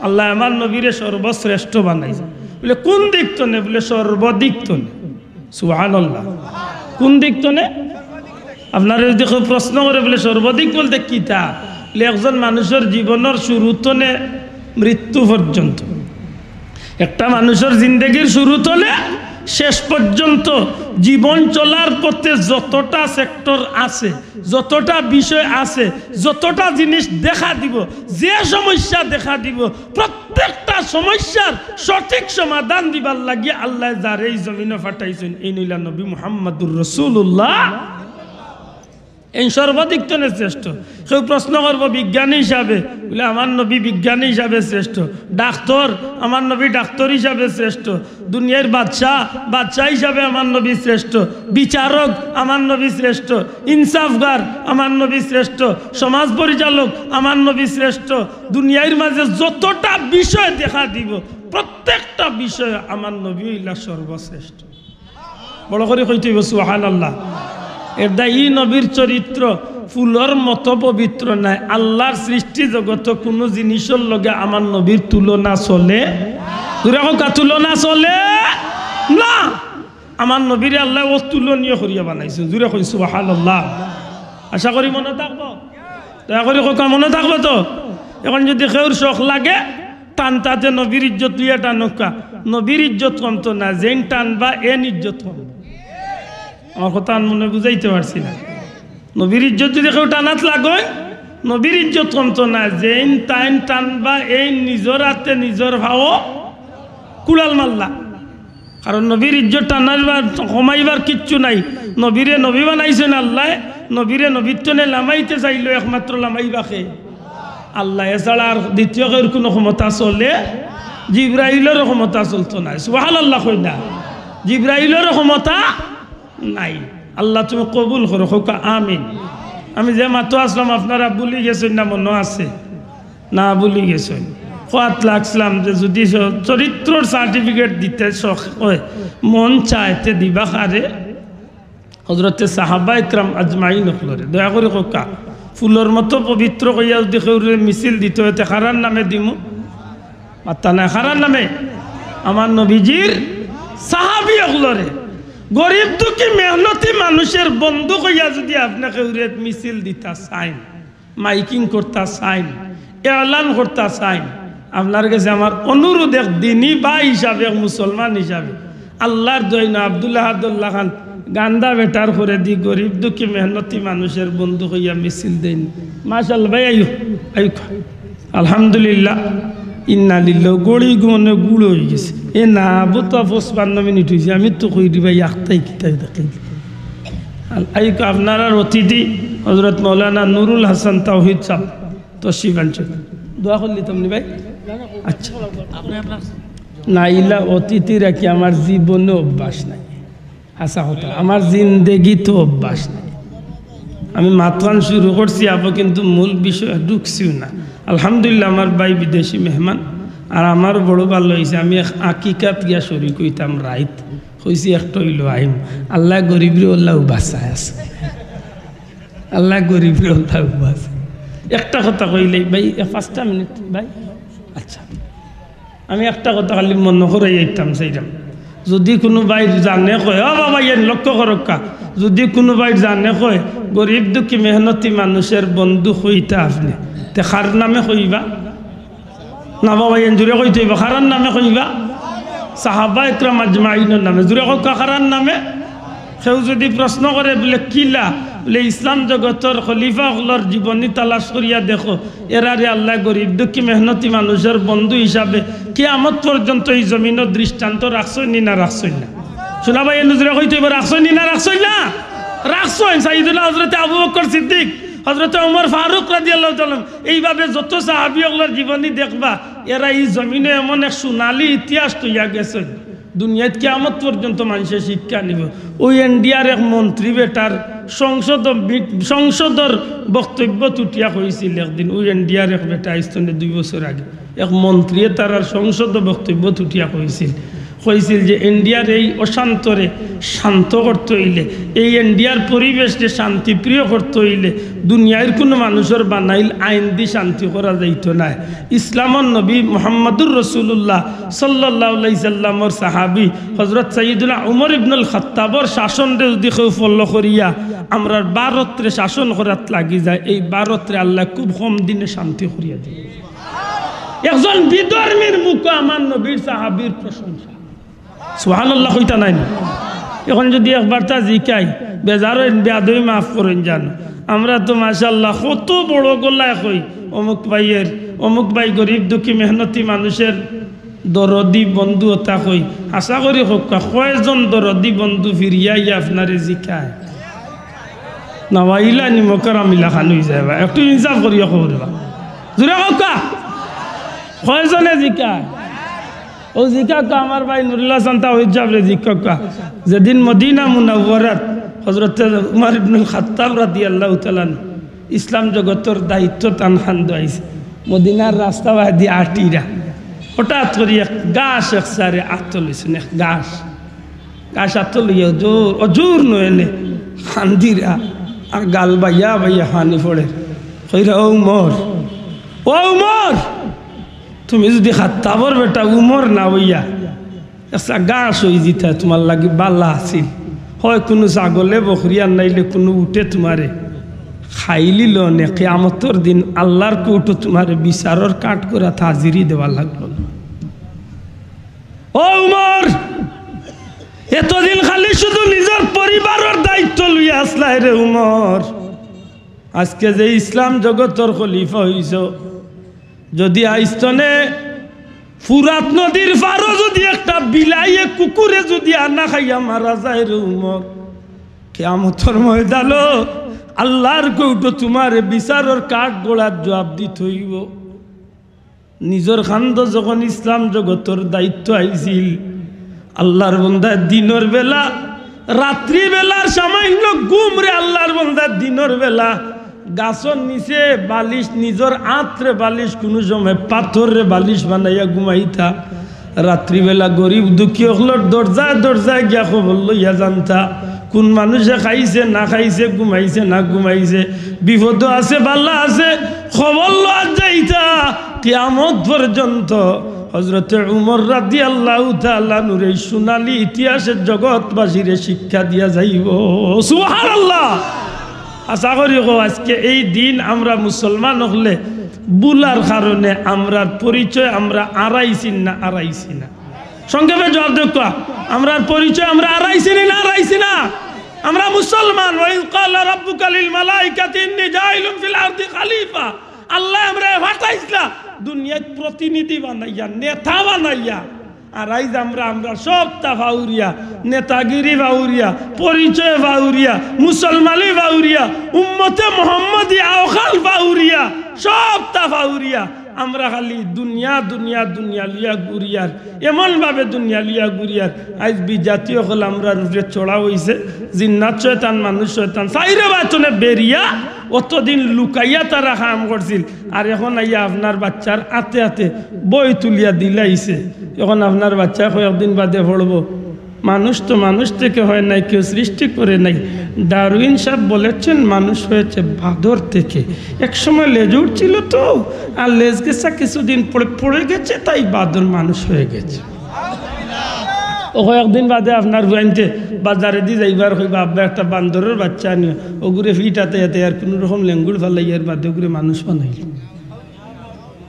আল্লাহ আমার নবীরে সর্বশ্রেষ্ঠ বানাইছে বলে কোন দিক তো নে বলে সর্বদিক তো নে সুবহানাল্লাহ কোন দিক তো নে আপনারা যদি প্রশ্ন করে বলে সর্বদিক বলতে কি তা বলে একজন মানুষের জীবনের শুরু তো নে মৃত্যু পর্যন্ত একটা মানুষের জিন্দগির শুরু তো নে শেষ পর্যন্ত জীবন চলার পথে যতটা সেক্টর আছে, যতটা বিষয় আছে, যতটা জিনিস দেখা দিব, যে সমস্যা দেখা দিব, প্রত্যেকটা সমস্যার সঠিক সমাধান দিবার লাগিয়ে আল্লাহ যার এই জমিনে পাঠাইছেন এই নইলা নবী মুহাম্মদুর রাসূলুল্লাহ। এই সর্বাধিক জনের শ্রেষ্ঠ। কেউ প্রশ্ন করবো বিজ্ঞানী হিসাবে, বলে আমার নবী বিজ্ঞানী হিসাবে শ্রেষ্ঠ। ডাক্তার, আমার নবী ডাক্তার হিসাবে শ্রেষ্ঠ। দুনিয়ার বাদশাহ হিসাবে আমার নবী শ্রেষ্ঠ। বিচারক আমার নবী শ্রেষ্ঠ। ইনসাফগার আমার নবী শ্রেষ্ঠ। সমাজ পরিচালক আমার নবী শ্রেষ্ঠ। দুনিয়ার মাঝে যতটা বিষয় দেখা দিব, প্রত্যেকটা বিষয় আমার নবী হইলা সর্বশ্রেষ্ঠ। বড় করে কইতে হইব সুবহানাল্লাহ। এটা ই নবীর চরিত্র ফুলর মতো পবিত্র নাই। আল্লাহর সৃষ্টি জগত কোনো জিনিসের লগে আমার নবীর তুলনা চলে, তুলনা চলে না। আমার নবীর আল্লাহ ও তুলনীয় করিয়া বানাইছে। জুড়ে কই সুবহানাল্লাহ। আশা করি মনে থাকবো, দয়া করি কোকা মনে থাকবো তো। এখন যদি কেউর শখ লাগে টান তাতে নবীর ইজ্জত লইয়া টানুকা, নবীর ইজ্জত কমতো না, যেন টানবা এন ইজ্জত কম। আমার কথা মনে বুঝাইতে পারছি না। নবীর ইজ্জত যদি কেউ টানাত লাগয়, নবীর ইজ্জত কমতো না, যেন টাইন টানবা এই নিজের হাতে নিজের ভাও কুড়াল মাল্লা। কারণ নবীর ইজ্জত টানার কমাইবার কিচ্ছু নাই। নবীরে নবী বানাইছেন আল্লাহ, নবীরে নবীত্বনে লামাইতে চাইল একমাত্র লামাইবাকে আল্লাহ, এছাড়া আর দ্বিতীয় কেউ কোনো ক্ষমতা চলে, জিব্রাইলেরও ক্ষমতা চলতো না। সুবহানাল্লাহ কই না, জিব্রাইলেরও ক্ষমতা নাই। আল্লাহ তুমি কবুল করো, হোকা আমিন। আমি যে মাত্র আসলাম আপনারা ভুলি গেছেন না মনে আছে? না ভুলি গেছেন। কোয়াত লাগছিলাম যে যদি চরিত্রর সার্টিফিকেট দিতে মন চাইতে দিবা কারে হজরতে সাহাবা ইকরাম আজমাইন হলরে দয়া করে হোকা ফুলের মতো পবিত্র কইয়া যদি কেউ মিছিল দিতে হইতে খারার নামে দিমু মাত্তা না, খারার নামে আমার নবীজির সাহাবি হলরে গরিব দুঃখী মেহনতি মানুষের বন্ধু কইয়া যদি আপনাকে মিছিল দিতা চাইন, মাইকিং করতা চাইন, এলান করতা চাইন, আপনার কাছে আমার অনুরোধ এক দিনী বা হিসাবে মুসলমান হিসাবে আল্লাহর দইনা আব্দুল্লাহ আব্দুল্লাহ খান গান্দা বেটার করে দি গরিব দুঃখী মেহনতি মানুষের বন্ধু হইয়া মিছিল দেন। মাশাআল্লাহ ভাই আইও আইও আলহামদুলিল্লাহ ইন্না লিল্লাহ। গড়ি গুমনে গুড় হয়ে গেছে এ না বুতা 55 মিনিট হয়েছে। আমি তো কই দিবা একটাই কিতাব দেখি আইক আপনার অতিথি হজরত মৌলানা নুরুল হাসান তাওহিদ সাহেব তশরিফ আনছেন। দোয়া করলি তুমি ভাই। আচ্ছা না ইলা অতিথি রাখি আমার জীবনে অভ্যাস নাই, আশা কথা আমার জিন্দেগি তো অভ্যাস নাই। আমি মাতওয়ান শুরু করছি আবো কিন্তু মূল বিষয় ঢুকছিও না। আলহামদুলিল্লাহ আমার ভাই বিদেশি মেহমান আর আমার বড় ভালো হয়েছে। আমি আকিকাত গিয়া শরীর কইতাম রাইত কইছি একটা হইল আহিম। আল্লাহ গরিবরে আল্লাহ বাঁচায় আছে, আল্লাহ গরিবরে আল্লাহ বাঁচায়। একটা কথা কইলে ভাই 5টা মিনিট ভাই। আচ্ছা আমি একটা কথা খালি মনে করে যাইতাম সেইটাম, যদি কোনো ভাই জানে কয় ও বাবা ইয়ে লক্ষ্য করক্কা, যদি কোনো ভাই জানে কয় গরিব দুঃখী মেহনতি মানুষের বন্ধু হইতা আপনি তে খার নামে কইবা না বাবা ইয়ে জুড়ে কইতে হইবা খারার নামে কইবা সাহাবা ইকরাম আজমাইনের নামে জুড়ে কক্কা খারার নামে। সেও যদি প্রশ্ন করে বলে কিলা বলে ইসলাম জগতের খলিফা হলর জীবনী তালাশ করিয়া দেখো এরারে আল্লাহ গরিব দুঃখী মেহনতি মানুষের বন্ধু হিসাবে কিয়ামত পর্যন্ত এই জমিনের দৃষ্টান্ত রাখছই নি না রাখছই না? শোনা ভাই নজরে কইতে হইবা রাখছই নি না রাখছই না? রাখছই। সাইয়্যিদুনা হযরত আবু বকর সিদ্দিক, হযরত ওমর ফারুক রাদিয়াল্লাহু তাআলা, এইভাবে যত সাহাবীগুলোর জীবনী দেখবা এরা এই জমিনে এমন এক সোনালী ইতিহাস তৈয়া গেছে দুনিয়াত কিয়ামত পর্যন্ত মানুষের শিক্ষা নিব। ওই ইন্ডিয়ার এক মন্ত্রী বেটার সংসদর বক্তব্য তুটিয়া হয়েছিল একদিন। ওই ইন্ডিয়ার এক বেটা ইস্তনে 2 বছর আগে এক মন্ত্রী তার সংসদ বক্তব্য তুটিয়া হয়েছিল যে ইন্ডিয়ার এই অশান্তরে শান্ত করতে হইলে, এই ইন্ডিয়ার পরিবেশকে শান্তিপ্রিয় করতে হইলে দুনিয়ার কোনো মানুষের বানাইল আইন দি শান্তি করা যাইত না। ইসলামর নবী মুহাম্মদুর রাসূলুল্লাহ সাল্লাল্লাহু আলাইহি সাল্লামর সাহাবী হযরত সাইয়্যিদুনা উমর ইবনুল খাত্তাবর শাসনরে যদি কেউ ফলো করিয়া আমরা ভারতরে শাসন করাত লাগি যায়, এই ভারতরে আল্লাহ খুব কম দিনে শান্তি করিয়া দেয়। একজন বিধর্মীর মুখে আমার নবীর সাহাবীর প্রশংসা, সুবহানাল্লাহ কইতা নাই না? এখন যদি একবার তা জিকাই বেজার বেয়াদবি মাফ করেন জান। আমরা তো মাশাআল্লাহ কত বড় গলায় কই অমুক ভাই গরিব দুঃখী মেহনতি মানুষের দরদি বন্ধু ওটা কই। আশা করি হোক কয়জন দরদি বন্ধু ফিরিয়াই আপনারে জিকায় নাওয়াইলা নিমকর আমিলা খান হয়ে যায়। একটু ইনসাফ করিয়া করবা জোরে কা কয়জনে জিকায়? ও জিকা আমার ভাই নুরুল্লাহ সান্তা ওইজাবরে জিকা যেদিন মদিনা মুনাওয়ারাত হযরত উমর ইবনুল খাত্তাব রাদিয়াল্লাহু তাআলা ইসলাম জগতের দায়িত্ব টানখান দাইছে। মদিনার রাস্তা বাদি আটিরা হঠাৎ করিয়া গাছ একসারে আত্মলিছেন। গাছ আত্মলিয়া অজোর নয়নে খান্দিরা আর গাল বাইয়া বাইয়া হানি পড়ে কইরা ও উমর তুমি যদি খাত্তাবর বেটা উমর না হইয়া একটা গাছ হয়ে যেতে তোমার লাগে বালা আছিল হয় কোনো ছাগলে বকরিয়া নাইলে কোনো উঠে তোমারে খাইলি লনে কিয়ামতের দিন আল্লাহর কোর্টে তোমারে বিচারর কাট করে হাজিরি দেওয়া লাগলো। ও উমর এতদিন খালি শুধু নিজের পরিবারের দায়িত্ব লইয়া আসলাই রে উমর, আজকে যে ইসলাম জগতের খলিফা হইছ যদি আইস্তনে ফুরাত নদীর পারো যদি একটা বিলাইয়ে কুকুরে যদি আনা খাইয়া মারা যায় রে উমর, কিয়ামতের ময়দানে আল্লাহর কৌটো তোমার বিচারের কাঠ গোড়ার জবাব দিতে হইব। নিজের খান্দ যখন ইসলাম জগতের দায়িত্ব আইছিল আল্লাহর বন্দা দিনের বেলা রাত্রি বেলার সামান্য ঘুম রে আল্লাহর বন্দা দিনের বেলা গাছর নিচে বালিশ নিজের আত্রে বালিশ কোনো সময় পাথরে বালিশ বানাইয়া ঘুমাইতা। রাত্রিবেলা গরিব দুঃখী হলোর দরজায় গিয়া খবর লইয়া জানতা কোন মানুষে খাইছে না খাইছে, ঘুমাইছে না ঘুমাইছে, বিপদ আছে বাল্লা আছে, খবর লওয়া যাইতা কিয়ামত পর্যন্ত। হযরতে উমর রাদিয়াল্লাহু তাআলা নূর এই সোনালী ইতিহাসের জগৎবাসীরে শিক্ষা দিয়া যাইব। সুবহানাল্লাহ। আশা করি আজকে এই দিন আমরা মুসলমান হলে বুলার কারণে আমরার পরিচয় আমরা আড়াইছি না সংক্ষেপে জবাব দেখো আমরার পরিচয় আমরা আড়াইছি না আমরা মুসলমান। ওয়াইয ক্বালা রাব্বুকা লিল মালাইকাতি ইন্নী জাইলুন ফিল আরদি খলিফা, আল্লাহ আমরা পাঠাইছলা দুনিয়ার প্রতিনিধি বানাইয়া নেতা বানাইয়া। আর আইজ আমরা সব তাফাউরিয়া নেতাগিরি বাউরিয়া পরিচয় বাউরিয়া মুসলমানি বাউরিয়া উম্মতে মুহাম্মদি আওখাল বাউরিয়া সব তাফাউরিয়া। আমরা খালি দুনিয়া লিয়া গুরিয়ার এমন ভাবে দুনিয়া লিয়া গুরিয়ার। আজ বিজাতীয় হল আমরা রূপে চড়া হইছে জিন্নাত শয়তান মানুষ শয়তান সাইরে বাতনে বেরিয়া অতদিন লুকাইয়া তারা কাম করছিল। আর এখন আইয়া আপনার বাচ্চার আতে বই তুলিয়া দিলাইছে। এখন আপনার বাচ্চা কয়েকদিন বাদে পড়বো মানুষ তো মানুষ থেকে হয় নাই, কেউ সৃষ্টি করে নাই। ডারউইন সাহেব বলেছেন মানুষ হয়েছে বাদর থেকে। এক সময় লেজ উঠছিল তো আর লেজ গেছে কিছুদিন পড়ে গেছে তাই বাদর মানুষ হয়ে গেছে। ও কয়েকদিন বাদে আপনার বুঝাইতে বাজারে দিয়ে যাইবার হইবা আব্বা একটা বান্দরের বাচ্চা নিয়ে ওগুলো ফিটাতে যেতে আর কোনো রকম লেঙ্গুর ফালাইয়ার বাদে ওগুলো মানুষ বানাইল।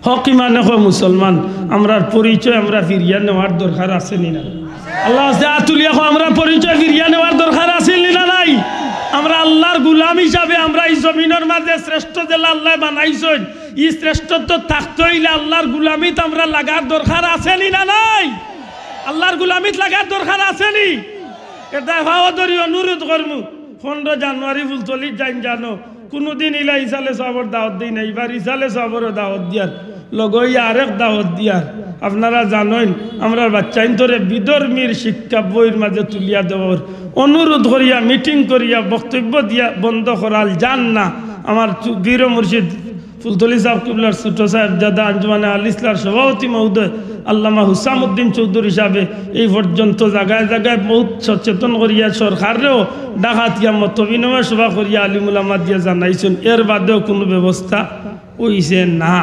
হকি মানে মুসলমান আমরার পরিচয় আমরা ফিরিয়া নেওয়ার দরকার আছে না? আল্লাহ তুলিয়া আমরা পরিচয় ফিরিয়া নেওয়ার দরকার আছে না নাই? আমরা আল্লাহর গুলাম হিসাবে আমরা এই জমিনের মাঝে শ্রেষ্ঠ জেলা আল্লাহ বানাইছেন, এই শ্রেষ্ঠত্ব থাকতে হইলে আল্লাহর গুলামিত আমরা লাগার দরকার আছে না নাই? আল্লাহর গুলামিত লাগার দরকার আছে নি? এটা ভাওয়াদরি অনুরোধ করমু 15 জানুয়ারি ফুলতলি যাইন জানো কোনোদিন ইলা ইসালে সবর দাওয়াত দিই না, এবার ইসালে সবরও দাওয়াত দিয়ার লগইয়া আরেক দাওয়াত দিয়ার। আপনারা জানেন আমরা বাচ্চাইন তোরে বিধর্মীর শিক্ষা বইয়ের মাঝে তুলিয়া দেওয়ার অনুরোধ করিয়া মিটিং করিয়া বক্তব্য দিয়া বন্ধ করাল যান না। আমার বীর মুর্শিদ ফুলতলি সাহেব কিবলার ছোট সাহেব জাদা আঞ্জুমানে আল ইসলার সভাপতি মহোদয় আল্লামা হুসামউদ্দিন চৌধুরী সাহেব এই পর্যন্ত জায়গায় জায়গায় বহুত সচেতন করিয়া সরকারেও ডাকাতিয়া মত বিনিময় সভা করিয়া আলিমুলামা দিয়া জানাইছেন। এর বাদেও কোনো ব্যবস্থা হইছে না।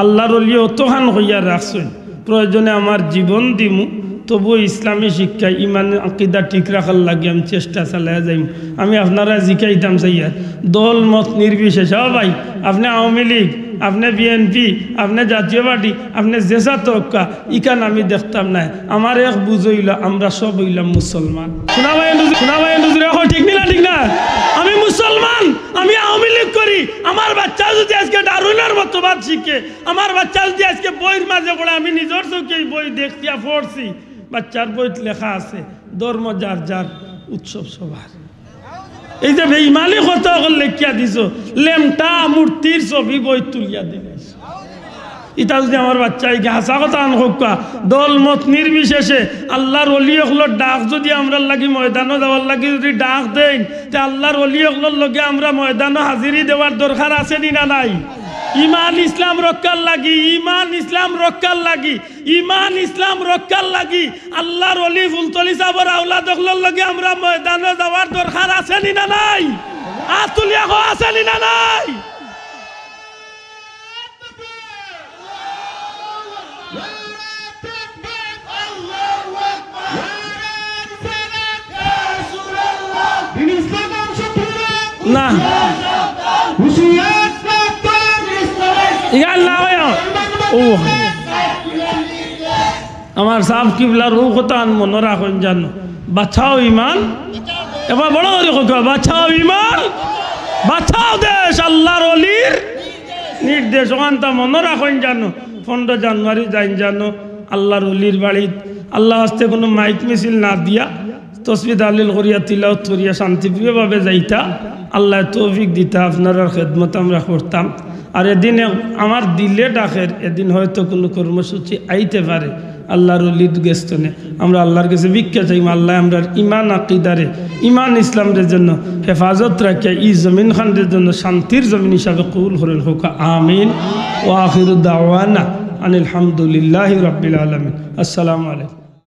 আল্লাহর ওলি অতখান হইয়া রাখছেন প্রয়োজনে আমার জীবন দিমু তবু ইসলামী শিক্ষা ইমান আকিদা ঠিক রাখার লাগে আমি চেষ্টা চালাইয়া যাইম। আমি আপনারা জিকাইতাম চাইয়া দল মত নির্বিশেষে ভাই আপনি আওয়ামী লীগ আপনি বিএনপি, আপনি জাতীয় পার্টি, আপনি জেসা তক্কা ইকান আমি দেখতাম না। আমার এক বুঝ হইল আমরা সব হইলাম মুসলমান। শোনা ভাই ঠিক না ঠিক না? আমি মুসলমান, আমি আওয়ামী লীগ করি। আমার বাচ্চা যদি আজকে ডারউইনের মতবাদ শিখে, আমার বাচ্চা যদি আজকে বইয়ের মাঝে পড়ে, আমি নিজের চোখে বই দেখতিয়া পড়ছি, বাচ্চার বইত লেখা আছে ধর্ম যার যার উৎসব সবার। এই যে বেঈমানি কথা লেখিয়া দিছ, লেমটা মূর্তির ছবি বই তুলিয়া দিলেছ। এটা যদি আমার বাচ্চাকে হাসা কথা আনকা দল মত নির্বিশেষে আল্লাহর ওলি হকলোর ডাক যদি আমরা লাগি ময়দানও দেওয়ার লাগি যদি ডাক দেন, তে আল্লাহর ওলি হকলোর লগে আমরা ময়দানও হাজিরি দেওয়ার দরকার আছে নি না নাই? ইমান ইসলাম রক্ষার লাগি, ইমান ইসলাম রক্ষার লাগি, ইমান ইসলাম রক্ষার লাগি আল্লাহর ওলি ফুলতলি সাবর আওলাদ হকলোর লগে আমরা ময়দানও দেওয়ার দরকার আছে নি না নাই? আতুলিয়া আছে নি না নাই? না আমার সাহ কিবলার ও কথা মনে রাখুন জানো, বাঁচাও ইমান। এবার বড় কথা, বাঁচাও ইমান, বাঁচাও দেশ, আল্লাহর ওলির নির্দেশ। ওখানটা মনে রাখুন জানো, 15 জানুয়ারি যাইন জানো আল্লাহর ওলির বাড়ি আল্লাহ হস্তে কোনো মাইক মিছিল না দিয়া তসবি দালিল করিয়া তিলাওয়াত করিয়া শান্তিপ্রিয়ভাবে যাইতা। আল্লাহ তৌফিক দিতা, আপনার খেদমত আমরা করতাম। আর এদিনে আমার দিলে ডাকের, এদিন হয়তো কোনো কর্মসূচি আইতে পারে আল্লাহর ওলির গেস্তনে। আমরা আল্লাহর কাছে ভিক্ষা চাইম, আল্লাহ আমরা ইমান আকিদারে, ইমান ইসলামের জন্য হেফাজত রাখিয়া ই জমিন খানের জন্য শান্তির জমিন হিসাবে কবুল করেন হোক, আমিন। ওয়া আখিরু দাওয়ানা আনিল হামদুলিল্লাহি রাব্বিল আলামিন। আসসালামু আলাইকুম।